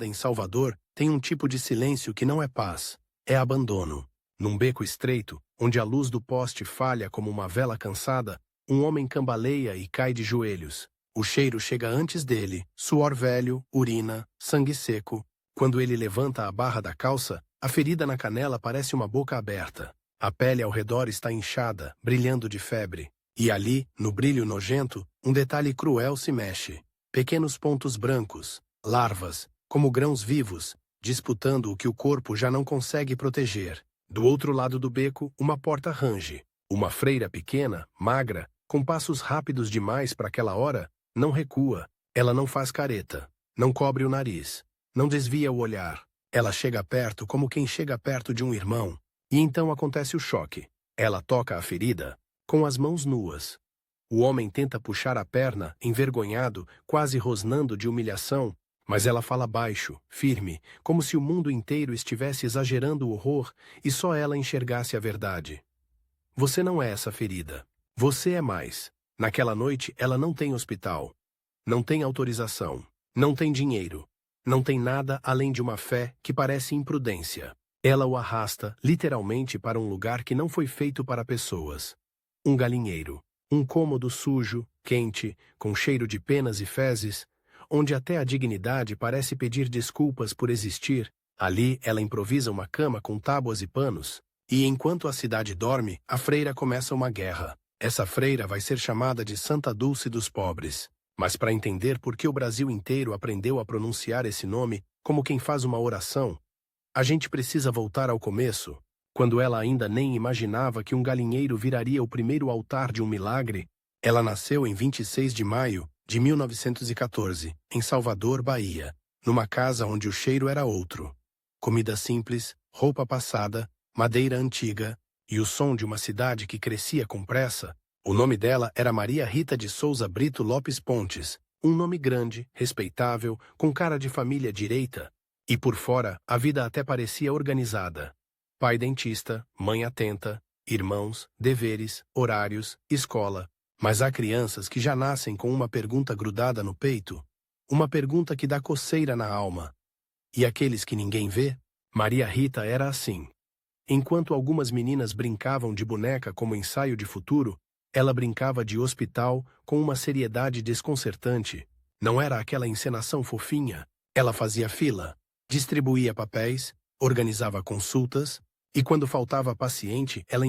em Salvador tem um tipo de silêncio que não é paz, é abandono. Num beco estreito, onde a luz do poste falha como uma vela cansada, um homem cambaleia e cai de joelhos. O cheiro chega antes dele, suor velho, urina, sangue seco. Quando ele levanta a barra da calça, a ferida na canela parece uma boca aberta. A pele ao redor está inchada, brilhando de febre. E ali, no brilho nojento, um detalhe cruel se mexe. Pequenos pontos brancos, larvas, como grãos vivos, disputando o que o corpo já não consegue proteger. Do outro lado do beco, uma porta range. Uma freira pequena, magra, com passos rápidos demais para aquela hora, não recua. Ela não faz careta, não cobre o nariz, não desvia o olhar. Ela chega perto como quem chega perto de um irmão. E então acontece o choque. Ela toca a ferida, com as mãos nuas. O homem tenta puxar a perna, envergonhado, quase rosnando de humilhação, mas ela fala baixo, firme, como se o mundo inteiro estivesse exagerando o horror e só ela enxergasse a verdade. Você não é essa ferida. Você é mais. Naquela noite ela não tem hospital. Não tem autorização. Não tem dinheiro. Não tem nada além de uma fé que parece imprudência. Ela o arrasta, literalmente, para um lugar que não foi feito para pessoas. Um galinheiro. Um cômodo sujo, quente, com cheiro de penas e fezes, onde até a dignidade parece pedir desculpas por existir. Ali ela improvisa uma cama com tábuas e panos. E enquanto a cidade dorme, a freira começa uma guerra. Essa freira vai ser chamada de Santa Dulce dos Pobres. Mas para entender por que o Brasil inteiro aprendeu a pronunciar esse nome como quem faz uma oração, a gente precisa voltar ao começo, quando ela ainda nem imaginava que um galinheiro viraria o primeiro altar de um milagre. Ela nasceu em 26 de maio de 1914, em Salvador, Bahia, numa casa onde o cheiro era outro. Comida simples, roupa passada, madeira antiga e o som de uma cidade que crescia com pressa. O nome dela era Maria Rita de Souza Brito Lopes Pontes, um nome grande, respeitável, com cara de família direita. E por fora, a vida até parecia organizada. Pai dentista, mãe atenta, irmãos, deveres, horários, escola. Mas há crianças que já nascem com uma pergunta grudada no peito, uma pergunta que dá coceira na alma. E aqueles que ninguém vê? Maria Rita era assim. Enquanto algumas meninas brincavam de boneca como ensaio de futuro, ela brincava de hospital com uma seriedade desconcertante. Não era aquela encenação fofinha. Ela fazia fila, distribuía papéis, organizava consultas, e quando faltava paciente, ela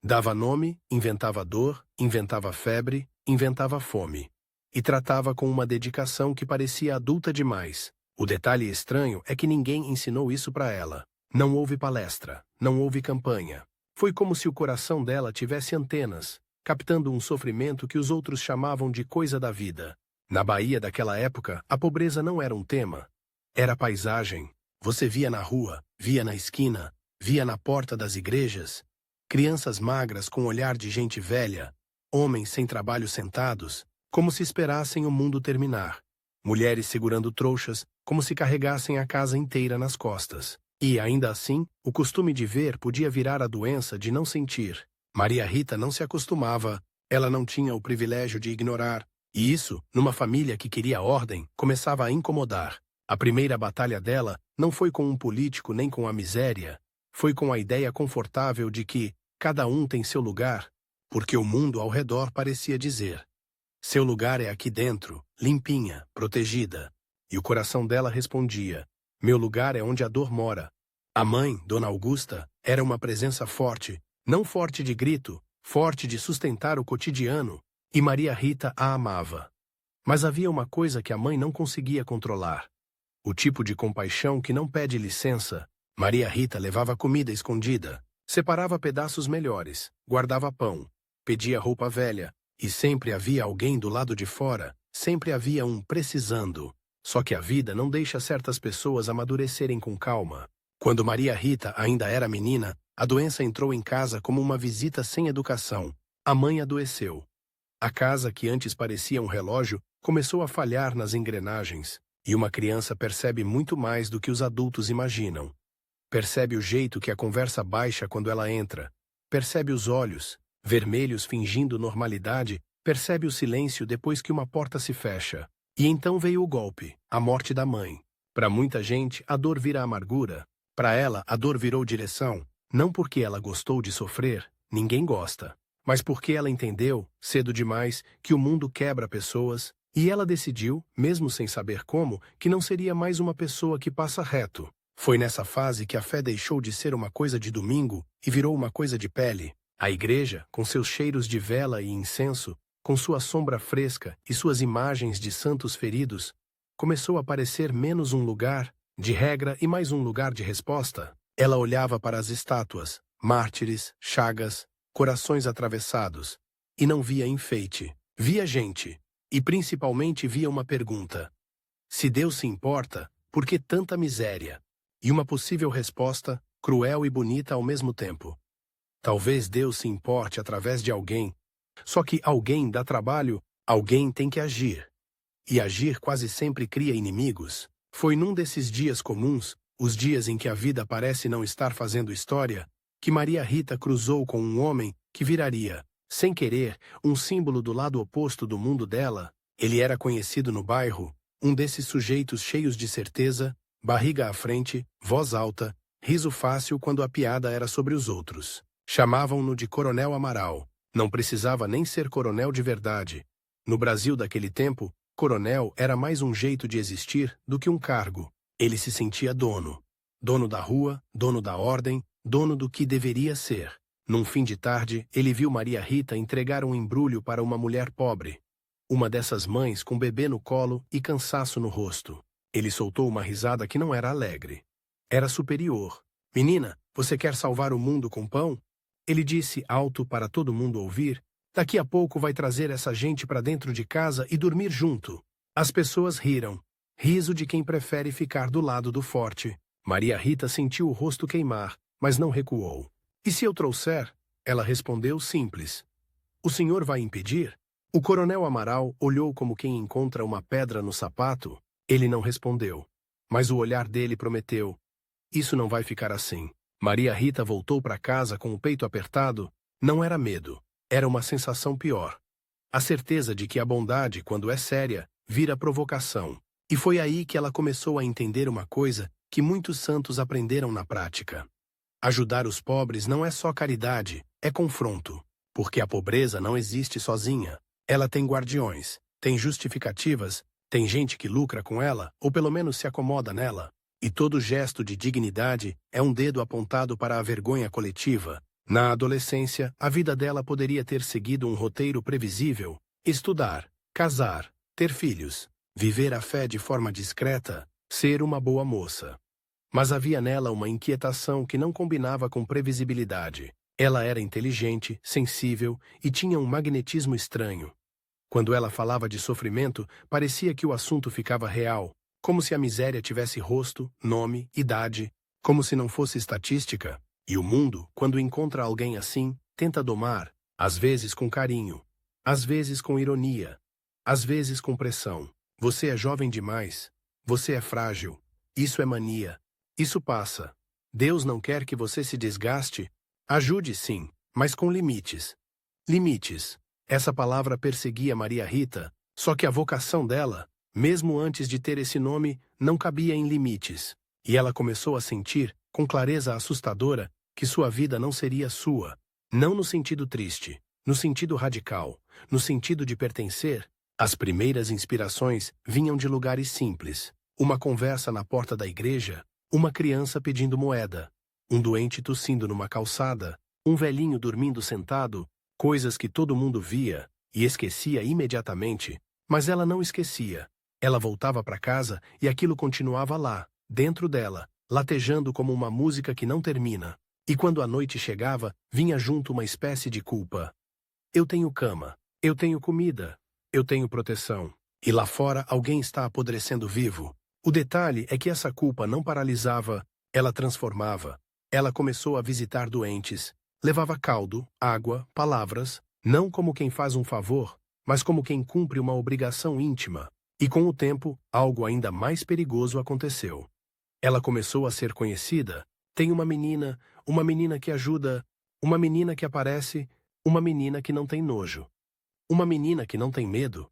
dava nome, inventava dor, inventava febre, inventava fome. E tratava com uma dedicação que parecia adulta demais. O detalhe estranho é que ninguém ensinou isso para ela. Não houve palestra, não houve campanha. Foi como se o coração dela tivesse antenas, captando um sofrimento que os outros chamavam de coisa da vida. Na Bahia daquela época, a pobreza não era um tema. Era paisagem. Você via na rua, via na esquina, via na porta das igrejas. Crianças magras com olhar de gente velha, homens sem trabalho sentados, como se esperassem o mundo terminar. Mulheres segurando trouxas, como se carregassem a casa inteira nas costas. E, ainda assim, o costume de ver podia virar a doença de não sentir. Maria Rita não se acostumava, ela não tinha o privilégio de ignorar. E isso, numa família que queria ordem, começava a incomodar. A primeira batalha dela não foi com um político nem com a miséria, foi com a ideia confortável de que cada um tem seu lugar, porque o mundo ao redor parecia dizer: seu lugar é aqui dentro, limpinha, protegida. E o coração dela respondia: meu lugar é onde a dor mora. A mãe, Dona Augusta, era uma presença forte, não forte de grito, forte de sustentar o cotidiano, e Maria Rita a amava. Mas havia uma coisa que a mãe não conseguia controlar. O tipo de compaixão que não pede licença. Maria Rita levava comida escondida, separava pedaços melhores, guardava pão, pedia roupa velha, e sempre havia alguém do lado de fora, sempre havia um precisando. Só que a vida não deixa certas pessoas amadurecerem com calma. Quando Maria Rita ainda era menina, a doença entrou em casa como uma visita sem educação. A mãe adoeceu. A casa, que antes parecia um relógio, começou a falhar nas engrenagens. E uma criança percebe muito mais do que os adultos imaginam. Percebe o jeito que a conversa baixa quando ela entra. Percebe os olhos, vermelhos fingindo normalidade. Percebe o silêncio depois que uma porta se fecha. E então veio o golpe, a morte da mãe. Para muita gente, a dor vira amargura. Para ela, a dor virou direção, não porque ela gostou de sofrer, ninguém gosta, mas porque ela entendeu, cedo demais, que o mundo quebra pessoas, e ela decidiu, mesmo sem saber como, que não seria mais uma pessoa que passa reto. Foi nessa fase que a fé deixou de ser uma coisa de domingo e virou uma coisa de pele. A igreja, com seus cheiros de vela e incenso, com sua sombra fresca e suas imagens de santos feridos, começou a parecer menos um lugar de regra e mais um lugar de resposta. Ela olhava para as estátuas, mártires, chagas, corações atravessados, e não via enfeite, via gente, e principalmente via uma pergunta. Se Deus se importa, por que tanta miséria? E uma possível resposta, cruel e bonita ao mesmo tempo. Talvez Deus se importe através de alguém, só que alguém dá trabalho, alguém tem que agir. E agir quase sempre cria inimigos. Foi num desses dias comuns, os dias em que a vida parece não estar fazendo história, que Maria Rita cruzou com um homem que viraria, sem querer, um símbolo do lado oposto do mundo dela. Ele era conhecido no bairro, um desses sujeitos cheios de certeza, barriga à frente, voz alta, riso fácil quando a piada era sobre os outros. Chamavam-no de Coronel Amaral. Não precisava nem ser coronel de verdade. No Brasil daquele tempo, coronel era mais um jeito de existir do que um cargo. Ele se sentia dono. Dono da rua, dono da ordem, dono do que deveria ser. Num fim de tarde, ele viu Maria Rita entregar um embrulho para uma mulher pobre. Uma dessas mães com bebê no colo e cansaço no rosto. Ele soltou uma risada que não era alegre. Era superior. Menina, você quer salvar o mundo com pão? Ele disse alto para todo mundo ouvir. Daqui a pouco vai trazer essa gente para dentro de casa e dormir junto. As pessoas riram. Riso de quem prefere ficar do lado do forte. Maria Rita sentiu o rosto queimar, mas não recuou. E se eu trouxer? Ela respondeu simples. O senhor vai impedir? O coronel Amaral olhou como quem encontra uma pedra no sapato. Ele não respondeu. Mas o olhar dele prometeu. Isso não vai ficar assim. Maria Rita voltou para casa com o peito apertado. Não era medo. Era uma sensação pior. A certeza de que a bondade, quando é séria, vira provocação. E foi aí que ela começou a entender uma coisa que muitos santos aprenderam na prática. Ajudar os pobres não é só caridade, é confronto. Porque a pobreza não existe sozinha. Ela tem guardiões, tem justificativas, tem gente que lucra com ela, ou pelo menos se acomoda nela. E todo gesto de dignidade é um dedo apontado para a vergonha coletiva. Na adolescência, a vida dela poderia ter seguido um roteiro previsível: estudar, casar, ter filhos, viver a fé de forma discreta, ser uma boa moça. Mas havia nela uma inquietação que não combinava com previsibilidade. Ela era inteligente, sensível e tinha um magnetismo estranho. Quando ela falava de sofrimento, parecia que o assunto ficava real, como se a miséria tivesse rosto, nome, idade, como se não fosse estatística. E o mundo, quando encontra alguém assim, tenta domar, às vezes com carinho, às vezes com ironia, às vezes com pressão. Você é jovem demais. Você é frágil. Isso é mania. Isso passa. Deus não quer que você se desgaste. Ajude sim, mas com limites. Limites. Essa palavra perseguia Maria Rita, só que a vocação dela, mesmo antes de ter esse nome, não cabia em limites. E ela começou a sentir, com clareza assustadora, que sua vida não seria sua. Não no sentido triste, no sentido radical, no sentido de pertencer. As primeiras inspirações vinham de lugares simples. Uma conversa na porta da igreja, uma criança pedindo moeda, um doente tossindo numa calçada, um velhinho dormindo sentado, coisas que todo mundo via e esquecia imediatamente, mas ela não esquecia. Ela voltava para casa e aquilo continuava lá, dentro dela, latejando como uma música que não termina. E quando a noite chegava, vinha junto uma espécie de culpa. Eu tenho cama, eu tenho comida, eu tenho proteção. E lá fora alguém está apodrecendo vivo. O detalhe é que essa culpa não paralisava, ela transformava. Ela começou a visitar doentes. Levava caldo, água, palavras, não como quem faz um favor, mas como quem cumpre uma obrigação íntima. E com o tempo, algo ainda mais perigoso aconteceu. Ela começou a ser conhecida. Tem uma menina que ajuda, uma menina que aparece, uma menina que não tem nojo, uma menina que não tem medo.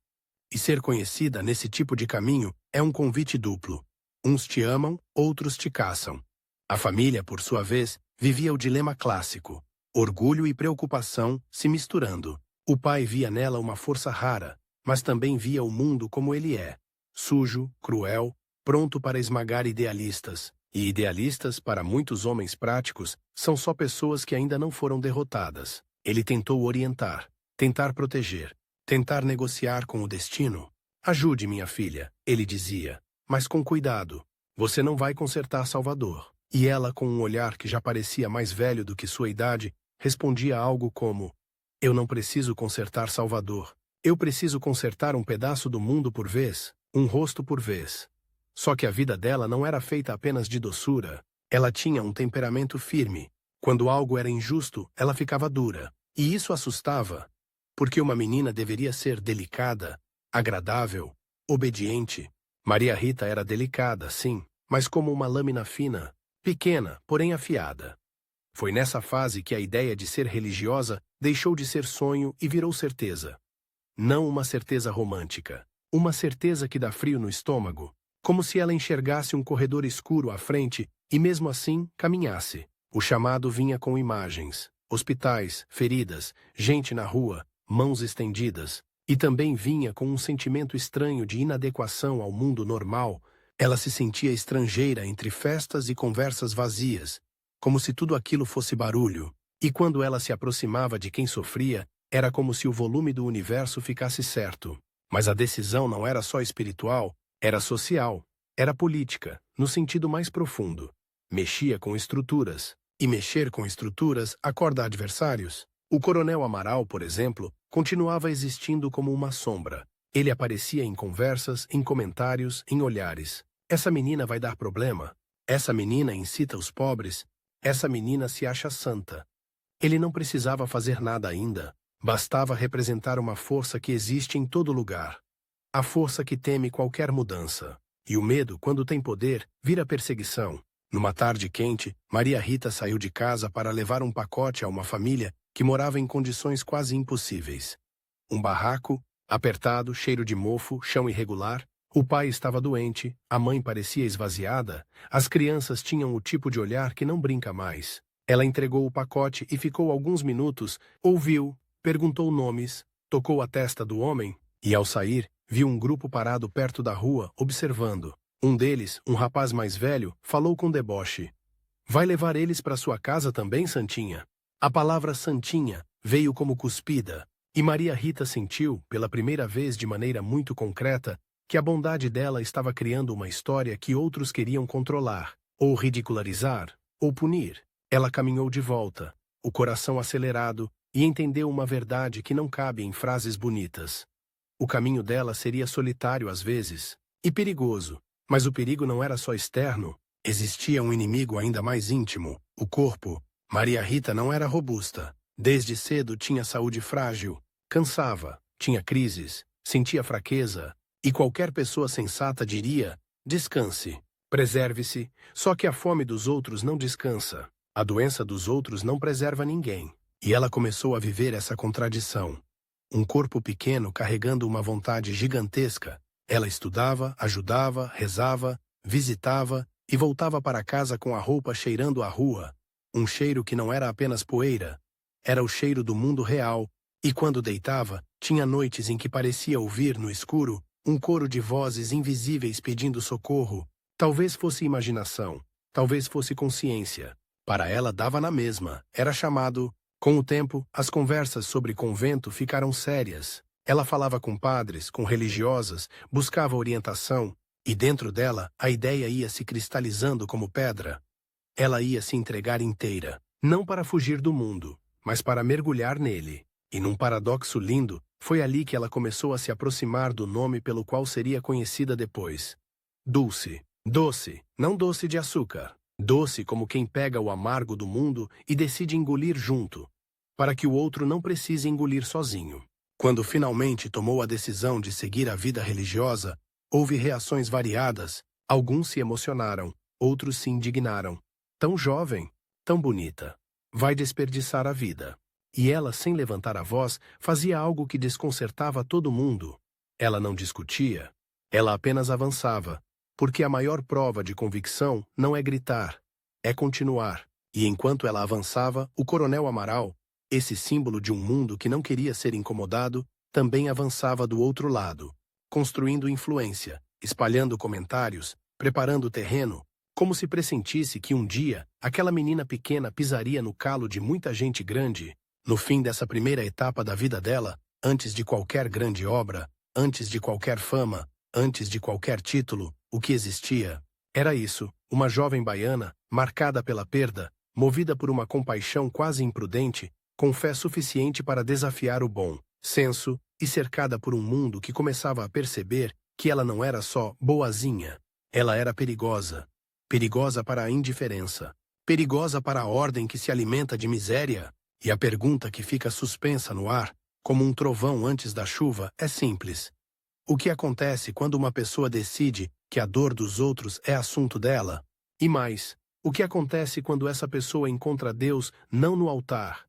E ser conhecida nesse tipo de caminho é um convite duplo. Uns te amam, outros te caçam. A família, por sua vez, vivia o dilema clássico: orgulho e preocupação se misturando. O pai via nela uma força rara, mas também via o mundo como ele é: sujo, cruel, pronto para esmagar idealistas. E idealistas, para muitos homens práticos, são só pessoas que ainda não foram derrotadas. Ele tentou orientar, tentar proteger, tentar negociar com o destino. Ajude, minha filha, ele dizia, mas com cuidado. Você não vai consertar Salvador. E ela, com um olhar que já parecia mais velho do que sua idade, respondia algo como: eu não preciso consertar Salvador. Eu preciso consertar um pedaço do mundo por vez, um rosto por vez. Só que a vida dela não era feita apenas de doçura. Ela tinha um temperamento firme. Quando algo era injusto, ela ficava dura. E isso assustava, porque uma menina deveria ser delicada, agradável, obediente. Maria Rita era delicada, sim, mas como uma lâmina fina, pequena, porém afiada. Foi nessa fase que a ideia de ser religiosa deixou de ser sonho e virou certeza. Não uma certeza romântica, uma certeza que dá frio no estômago, como se ela enxergasse um corredor escuro à frente e mesmo assim caminhasse. O chamado vinha com imagens, hospitais, feridas, gente na rua, mãos estendidas, e também vinha com um sentimento estranho de inadequação ao mundo normal. Ela se sentia estrangeira entre festas e conversas vazias, como se tudo aquilo fosse barulho, e quando ela se aproximava de quem sofria, era como se o volume do universo ficasse certo. Mas a decisão não era só espiritual, era social, era política, no sentido mais profundo. Mexia com estruturas, e mexer com estruturas acorda adversários. O Coronel Amaral, por exemplo, continuava existindo como uma sombra. Ele aparecia em conversas, em comentários, em olhares. Essa menina vai dar problema. Essa menina incita os pobres. Essa menina se acha santa. Ele não precisava fazer nada ainda. Bastava representar uma força que existe em todo lugar. A força que teme qualquer mudança. E o medo, quando tem poder, vira perseguição. Numa tarde quente, Maria Rita saiu de casa para levar um pacote a uma família que morava em condições quase impossíveis. Um barraco, apertado, cheiro de mofo, chão irregular. O pai estava doente, a mãe parecia esvaziada, as crianças tinham o tipo de olhar que não brinca mais. Ela entregou o pacote e ficou alguns minutos, ouviu, perguntou nomes, tocou a testa do homem, e ao sair, viu um grupo parado perto da rua, observando. Um deles, um rapaz mais velho, falou com deboche: vai levar eles para sua casa também, Santinha? A palavra Santinha veio como cuspida, e Maria Rita sentiu, pela primeira vez de maneira muito concreta, que a bondade dela estava criando uma história que outros queriam controlar, ou ridicularizar, ou punir. Ela caminhou de volta, o coração acelerado, e entendeu uma verdade que não cabe em frases bonitas. O caminho dela seria solitário às vezes, e perigoso, mas o perigo não era só externo, existia um inimigo ainda mais íntimo, o corpo. Maria Rita não era robusta, desde cedo tinha saúde frágil, cansava, tinha crises, sentia fraqueza, e qualquer pessoa sensata diria: descanse, preserve-se, só que a fome dos outros não descansa, a doença dos outros não preserva ninguém. E ela começou a viver essa contradição. Um corpo pequeno carregando uma vontade gigantesca. Ela estudava, ajudava, rezava, visitava e voltava para casa com a roupa cheirando a rua. Um cheiro que não era apenas poeira, era o cheiro do mundo real. E quando deitava, tinha noites em que parecia ouvir, no escuro, um coro de vozes invisíveis pedindo socorro. Talvez fosse imaginação, talvez fosse consciência. Para ela dava na mesma, era chamado. Com o tempo, as conversas sobre convento ficaram sérias. Ela falava com padres, com religiosas, buscava orientação, e dentro dela a ideia ia se cristalizando como pedra. Ela ia se entregar inteira, não para fugir do mundo, mas para mergulhar nele. E num paradoxo lindo, foi ali que ela começou a se aproximar do nome pelo qual seria conhecida depois. Dulce. Doce, não doce de açúcar. Doce como quem pega o amargo do mundo e decide engolir junto, para que o outro não precise engolir sozinho. Quando finalmente tomou a decisão de seguir a vida religiosa, houve reações variadas. Alguns se emocionaram, outros se indignaram. Tão jovem, tão bonita. Vai desperdiçar a vida. E ela, sem levantar a voz, fazia algo que desconcertava todo mundo. Ela não discutia. Ela apenas avançava, porque a maior prova de convicção não é gritar, é continuar. E enquanto ela avançava, o Coronel Amaral, esse símbolo de um mundo que não queria ser incomodado, também avançava do outro lado, construindo influência, espalhando comentários, preparando o terreno, como se pressentisse que um dia aquela menina pequena pisaria no calo de muita gente grande. No fim dessa primeira etapa da vida dela, antes de qualquer grande obra, antes de qualquer fama, antes de qualquer título, o que existia era isso, uma jovem baiana, marcada pela perda, movida por uma compaixão quase imprudente, com fé suficiente para desafiar o bom senso e cercada por um mundo que começava a perceber que ela não era só boazinha, ela era perigosa. Perigosa para a indiferença, perigosa para a ordem que se alimenta de miséria. E a pergunta que fica suspensa no ar, como um trovão antes da chuva, é simples. O que acontece quando uma pessoa decide que a dor dos outros é assunto dela? E mais, o que acontece quando essa pessoa encontra Deus não no altar,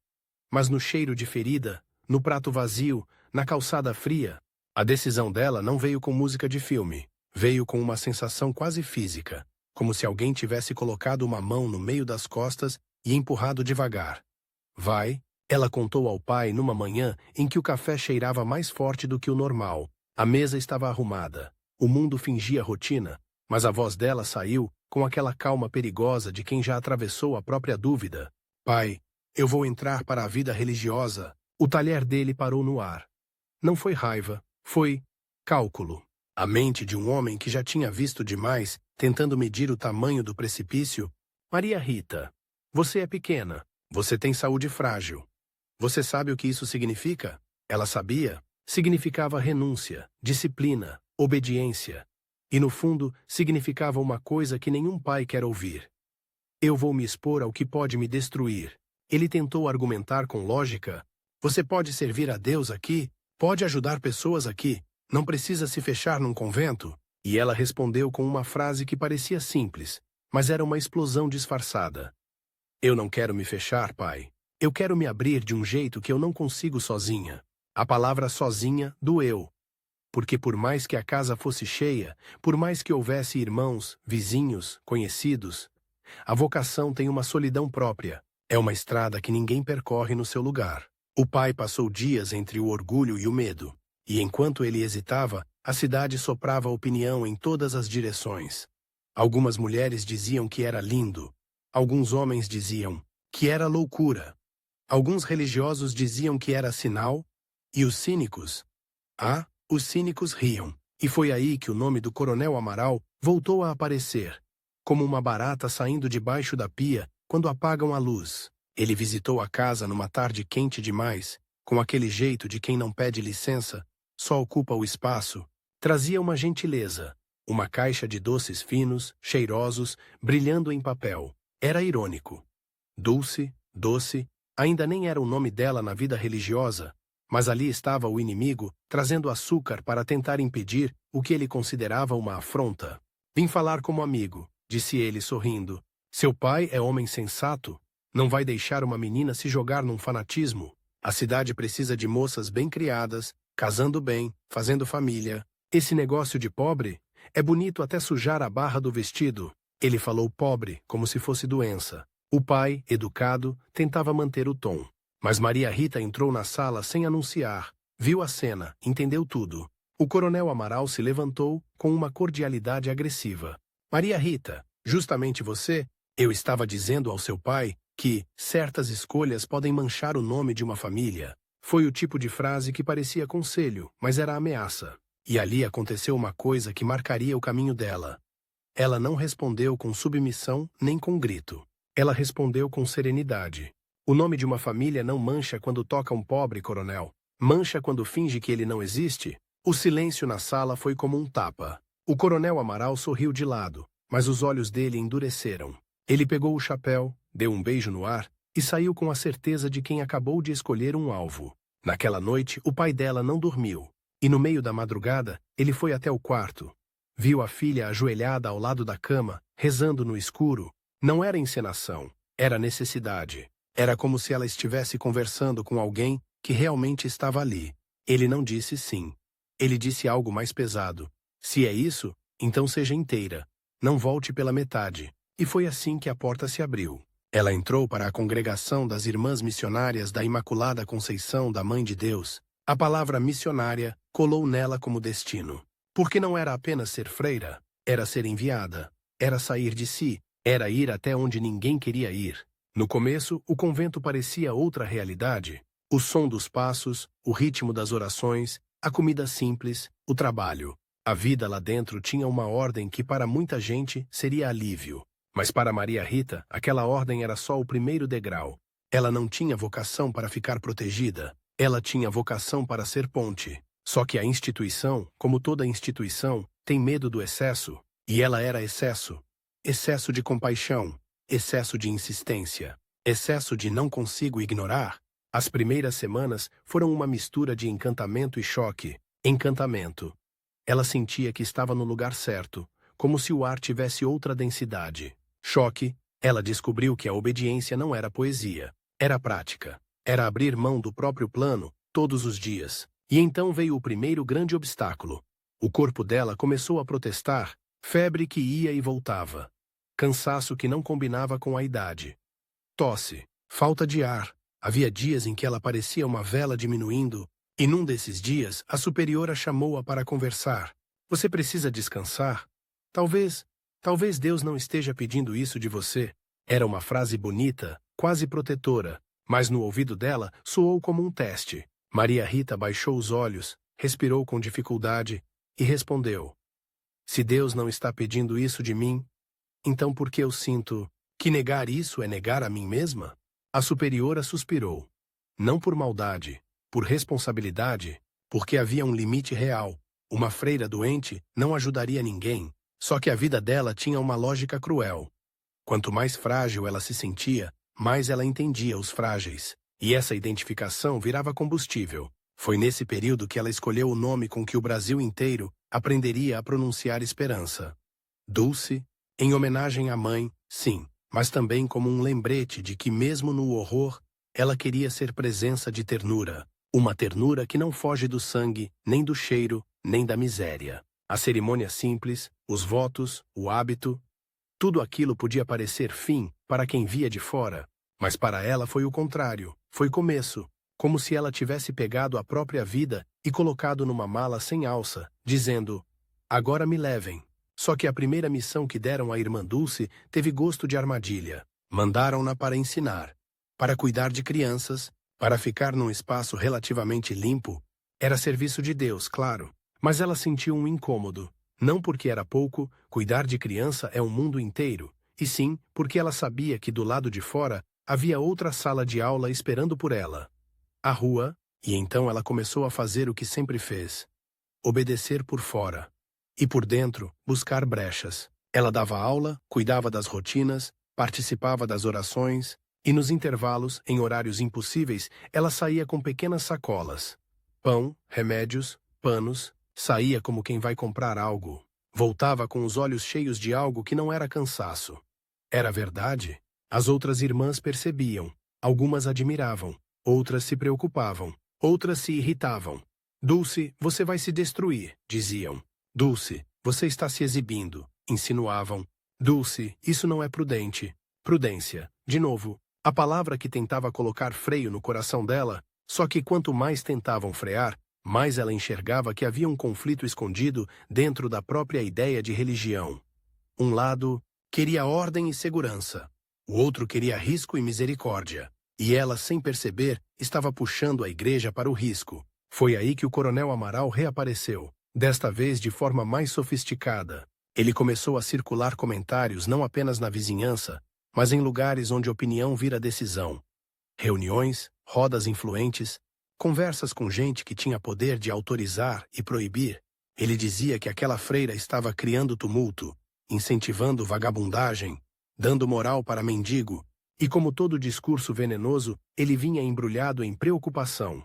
mas no cheiro de ferida, no prato vazio, na calçada fria? A decisão dela não veio com música de filme, veio com uma sensação quase física, como se alguém tivesse colocado uma mão no meio das costas e empurrado devagar. Vai, ela contou ao pai numa manhã em que o café cheirava mais forte do que o normal. A mesa estava arrumada. O mundo fingia rotina, mas a voz dela saiu com aquela calma perigosa de quem já atravessou a própria dúvida. Pai, eu vou entrar para a vida religiosa. O talher dele parou no ar. Não foi raiva, foi cálculo. A mente de um homem que já tinha visto demais, tentando medir o tamanho do precipício. Maria Rita, você é pequena, você tem saúde frágil. Você sabe o que isso significa? Ela sabia. Significava renúncia, disciplina, obediência. E no fundo, significava uma coisa que nenhum pai quer ouvir. Eu vou me expor ao que pode me destruir. Ele tentou argumentar com lógica. Você pode servir a Deus aqui, pode ajudar pessoas aqui. Não precisa se fechar num convento? E ela respondeu com uma frase que parecia simples, mas era uma explosão disfarçada. Eu não quero me fechar, pai. Eu quero me abrir de um jeito que eu não consigo sozinha. A palavra sozinha doeu. Porque por mais que a casa fosse cheia, por mais que houvesse irmãos, vizinhos, conhecidos, a vocação tem uma solidão própria. É uma estrada que ninguém percorre no seu lugar. O pai passou dias entre o orgulho e o medo. E enquanto ele hesitava, a cidade soprava opinião em todas as direções. Algumas mulheres diziam que era lindo. Alguns homens diziam que era loucura. Alguns religiosos diziam que era sinal. E os cínicos? Os cínicos riam. E foi aí que o nome do Coronel Amaral voltou a aparecer, como uma barata saindo debaixo da pia quando apagam a luz. Ele visitou a casa numa tarde quente demais, com aquele jeito de quem não pede licença, só ocupa o espaço. Trazia uma gentileza, uma caixa de doces finos, cheirosos, brilhando em papel. Era irônico. Dulce, doce, ainda nem era o nome dela na vida religiosa, mas ali estava o inimigo, trazendo açúcar para tentar impedir o que ele considerava uma afronta. Vim falar como amigo, disse ele sorrindo. Seu pai é homem sensato, não vai deixar uma menina se jogar num fanatismo. A cidade precisa de moças bem criadas, casando bem, fazendo família. Esse negócio de pobre é bonito até sujar a barra do vestido. Ele falou pobre, como se fosse doença. O pai, educado, tentava manter o tom. Mas Maria Rita entrou na sala sem anunciar. Viu a cena, entendeu tudo. O Coronel Amaral se levantou com uma cordialidade agressiva. Maria Rita, justamente você, eu estava dizendo ao seu pai que certas escolhas podem manchar o nome de uma família. Foi o tipo de frase que parecia conselho, mas era ameaça. E ali aconteceu uma coisa que marcaria o caminho dela. Ela não respondeu com submissão nem com grito. Ela respondeu com serenidade. O nome de uma família não mancha quando toca um pobre, coronel. Mancha quando finge que ele não existe. O silêncio na sala foi como um tapa. O Coronel Amaral sorriu de lado, mas os olhos dele endureceram. Ele pegou o chapéu, deu um beijo no ar e saiu com a certeza de quem acabou de escolher um alvo. Naquela noite, o pai dela não dormiu. E no meio da madrugada, ele foi até o quarto. Viu a filha ajoelhada ao lado da cama, rezando no escuro. Não era encenação, era necessidade. Era como se ela estivesse conversando com alguém que realmente estava ali. Ele não disse sim. Ele disse algo mais pesado. Se é isso, Então seja inteira. Não volte pela metade. E foi assim que a porta se abriu. Ela entrou para a congregação das Irmãs Missionárias da Imaculada Conceição da Mãe de Deus. A palavra missionária colou nela como destino. Porque não era apenas ser freira, era ser enviada, era sair de si, era ir até onde ninguém queria ir. No começo, o convento parecia outra realidade. O som dos passos, o ritmo das orações, a comida simples, o trabalho. A vida lá dentro tinha uma ordem que para muita gente seria alívio. Mas para Maria Rita, aquela ordem era só o primeiro degrau. Ela não tinha vocação para ficar protegida. Ela tinha vocação para ser ponte. Só que a instituição, como toda instituição, tem medo do excesso. E ela era excesso. Excesso de compaixão. Excesso de insistência. Excesso de não consigo ignorar. As primeiras semanas foram uma mistura de encantamento e choque. Encantamento. Ela sentia que estava no lugar certo, como se o ar tivesse outra densidade. Choque. Ela descobriu que a obediência não era poesia. Era prática. Era abrir mão do próprio plano, todos os dias. E então veio o primeiro grande obstáculo. O corpo dela começou a protestar, febre que ia e voltava. Cansaço que não combinava com a idade. Tosse. Falta de ar. Havia dias em que ela parecia uma vela diminuindo, e num desses dias a superiora chamou-a para conversar. Você precisa descansar? Talvez Deus não esteja pedindo isso de você. Era uma frase bonita, quase protetora, mas no ouvido dela soou como um teste. Maria Rita baixou os olhos, respirou com dificuldade e respondeu: Se Deus não está pedindo isso de mim, então por que eu sinto que negar isso é negar a mim mesma? A superiora suspirou. Não por maldade, por responsabilidade, porque havia um limite real. Uma freira doente não ajudaria ninguém, só que a vida dela tinha uma lógica cruel. Quanto mais frágil ela se sentia, mais ela entendia os frágeis. E essa identificação virava combustível. Foi nesse período que ela escolheu o nome com que o Brasil inteiro aprenderia a pronunciar esperança. Dulce, em homenagem à mãe, sim, mas também como um lembrete de que mesmo no horror, ela queria ser presença de ternura. Uma ternura que não foge do sangue, nem do cheiro, nem da miséria. A cerimônia simples, os votos, o hábito, tudo aquilo podia parecer fim para quem via de fora, mas para ela foi o contrário, foi começo, como se ela tivesse pegado a própria vida e colocado numa mala sem alça, dizendo: agora me levem. Só que a primeira missão que deram à irmã Dulce teve gosto de armadilha. Mandaram-na para ensinar, para cuidar de crianças, para ficar num espaço relativamente limpo. Era serviço de Deus, claro, mas ela sentiu um incômodo. Não porque era pouco, cuidar de criança é um mundo inteiro, e sim porque ela sabia que do lado de fora havia outra sala de aula esperando por ela. A rua, e então ela começou a fazer o que sempre fez: obedecer por fora. E por dentro, buscar brechas. Ela dava aula, cuidava das rotinas, participava das orações, e nos intervalos, em horários impossíveis, ela saía com pequenas sacolas. Pão, remédios, panos, saía como quem vai comprar algo. Voltava com os olhos cheios de algo que não era cansaço. Era verdade? As outras irmãs percebiam. Algumas admiravam, outras se preocupavam, outras se irritavam. Dulce, você vai se destruir, diziam. Dulce, você está se exibindo, insinuavam. Dulce, isso não é prudente. Prudência, de novo, a palavra que tentava colocar freio no coração dela, só que quanto mais tentavam frear, mais ela enxergava que havia um conflito escondido dentro da própria ideia de religião. Um lado queria ordem e segurança, o outro queria risco e misericórdia, e ela, sem perceber, estava puxando a igreja para o risco. Foi aí que o Coronel Amaral reapareceu. Desta vez de forma mais sofisticada. Ele começou a circular comentários não apenas na vizinhança, mas em lugares onde opinião vira decisão. Reuniões, rodas influentes, conversas com gente que tinha poder de autorizar e proibir. Ele dizia que aquela freira estava criando tumulto, incentivando vagabundagem, dando moral para mendigo, e como todo discurso venenoso, ele vinha embrulhado em preocupação.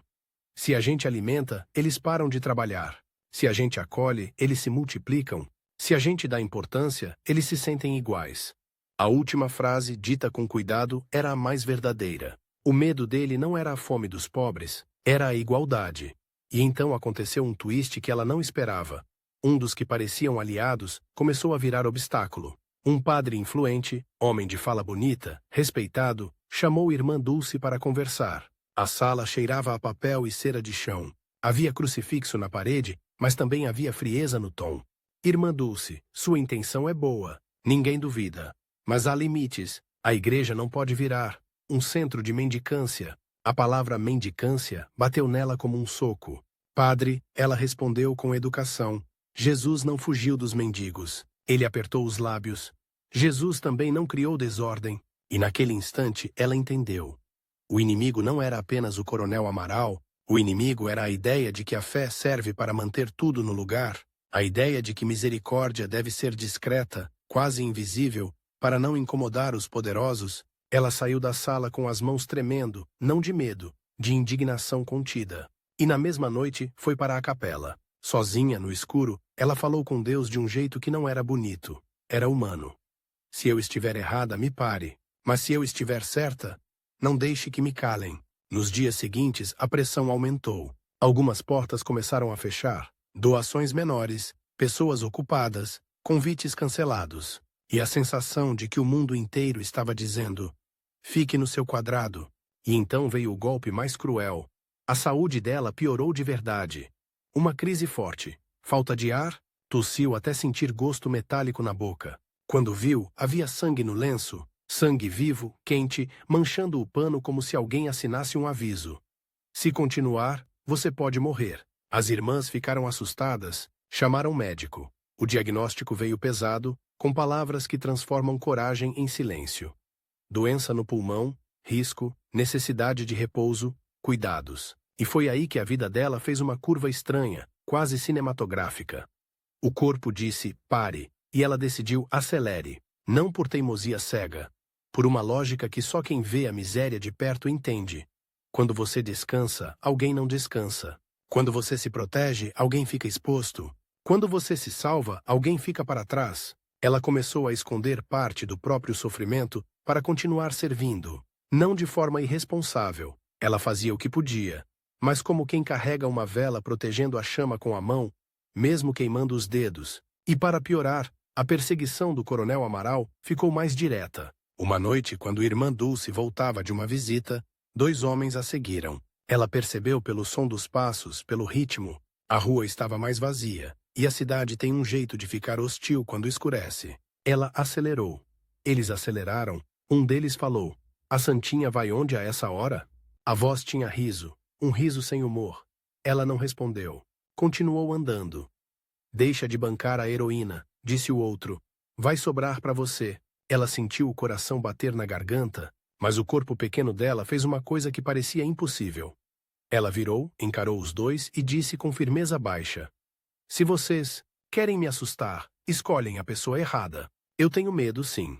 Se a gente alimenta, eles param de trabalhar. Se a gente acolhe, eles se multiplicam. Se a gente dá importância, eles se sentem iguais. A última frase, dita com cuidado, era a mais verdadeira. O medo dele não era a fome dos pobres, era a igualdade. E então aconteceu um twist que ela não esperava. Um dos que pareciam aliados começou a virar obstáculo. Um padre influente, homem de fala bonita, respeitado, chamou Irmã Dulce para conversar. A sala cheirava a papel e cera de chão. Havia crucifixo na parede, mas também havia frieza no tom. Irmã Dulce, sua intenção é boa, ninguém duvida. Mas há limites. A igreja não pode virar um centro de mendicância. A palavra mendicância bateu nela como um soco. Padre, ela respondeu com educação. Jesus não fugiu dos mendigos. Ele apertou os lábios. Jesus também não criou desordem. E naquele instante ela entendeu. O inimigo não era apenas o Coronel Amaral. O inimigo era a ideia de que a fé serve para manter tudo no lugar. A ideia de que misericórdia deve ser discreta, quase invisível, para não incomodar os poderosos. Ela saiu da sala com as mãos tremendo, não de medo, de indignação contida. E na mesma noite foi para a capela. Sozinha, no escuro, ela falou com Deus de um jeito que não era bonito. Era humano. Se eu estiver errada, me pare. Mas se eu estiver certa, não deixe que me calem. Nos dias seguintes, a pressão aumentou. Algumas portas começaram a fechar. Doações menores, pessoas ocupadas, convites cancelados. E a sensação de que o mundo inteiro estava dizendo: fique no seu quadrado. E então veio o golpe mais cruel. A saúde dela piorou de verdade. Uma crise forte. Falta de ar, tossiu até sentir gosto metálico na boca. Quando viu, havia sangue no lenço. Sangue vivo, quente, manchando o pano como se alguém assinasse um aviso. Se continuar, você pode morrer. As irmãs ficaram assustadas, chamaram médico. O diagnóstico veio pesado, com palavras que transformam coragem em silêncio. Doença no pulmão, risco, necessidade de repouso, cuidados. E foi aí que a vida dela fez uma curva estranha, quase cinematográfica. O corpo disse, pare, e ela decidiu, acelere. Não por teimosia cega. Por uma lógica que só quem vê a miséria de perto entende. Quando você descansa, alguém não descansa. Quando você se protege, alguém fica exposto. Quando você se salva, alguém fica para trás. Ela começou a esconder parte do próprio sofrimento para continuar servindo. Não de forma irresponsável. Ela fazia o que podia. Mas como quem carrega uma vela protegendo a chama com a mão, mesmo queimando os dedos. E para piorar, a perseguição do Coronel Amaral ficou mais direta. Uma noite, quando Irmã Dulce voltava de uma visita, 2 homens a seguiram. Ela percebeu pelo som dos passos, pelo ritmo. A rua estava mais vazia, e a cidade tem um jeito de ficar hostil quando escurece. Ela acelerou. Eles aceleraram. Um deles falou, a Santinha vai onde a essa hora? A voz tinha riso, um riso sem humor. Ela não respondeu. Continuou andando. Deixa de bancar a heroína, disse o outro. Vai sobrar para você. Ela sentiu o coração bater na garganta, mas o corpo pequeno dela fez uma coisa que parecia impossível. Ela virou, encarou os 2 e disse com firmeza baixa. Se vocês querem me assustar, escolhem a pessoa errada. Eu tenho medo, sim.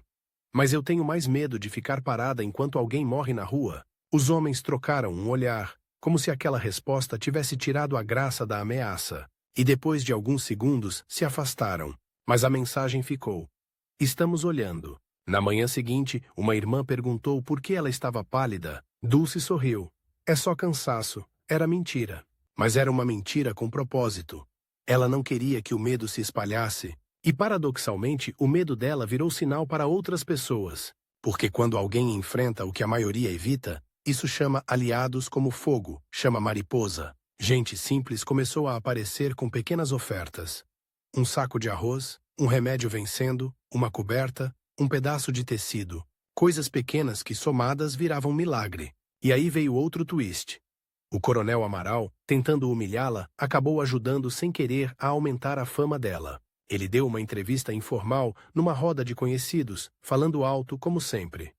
Mas eu tenho mais medo de ficar parada enquanto alguém morre na rua. Os homens trocaram um olhar, como se aquela resposta tivesse tirado a graça da ameaça. E depois de alguns segundos, se afastaram. Mas a mensagem ficou. Estamos olhando. Na manhã seguinte, uma irmã perguntou por que ela estava pálida. Dulce sorriu. É só cansaço. Era mentira. Mas era uma mentira com propósito. Ela não queria que o medo se espalhasse. E paradoxalmente, o medo dela virou sinal para outras pessoas. Porque quando alguém enfrenta o que a maioria evita, isso chama aliados como fogo, chama mariposa. Gente simples começou a aparecer com pequenas ofertas. Um saco de arroz, um remédio vencendo, uma coberta, um pedaço de tecido. Coisas pequenas que somadas viravam milagre. E aí veio outro twist. O Coronel Amaral, tentando humilhá-la, acabou ajudando sem querer a aumentar a fama dela. Ele deu uma entrevista informal numa roda de conhecidos, falando alto como sempre.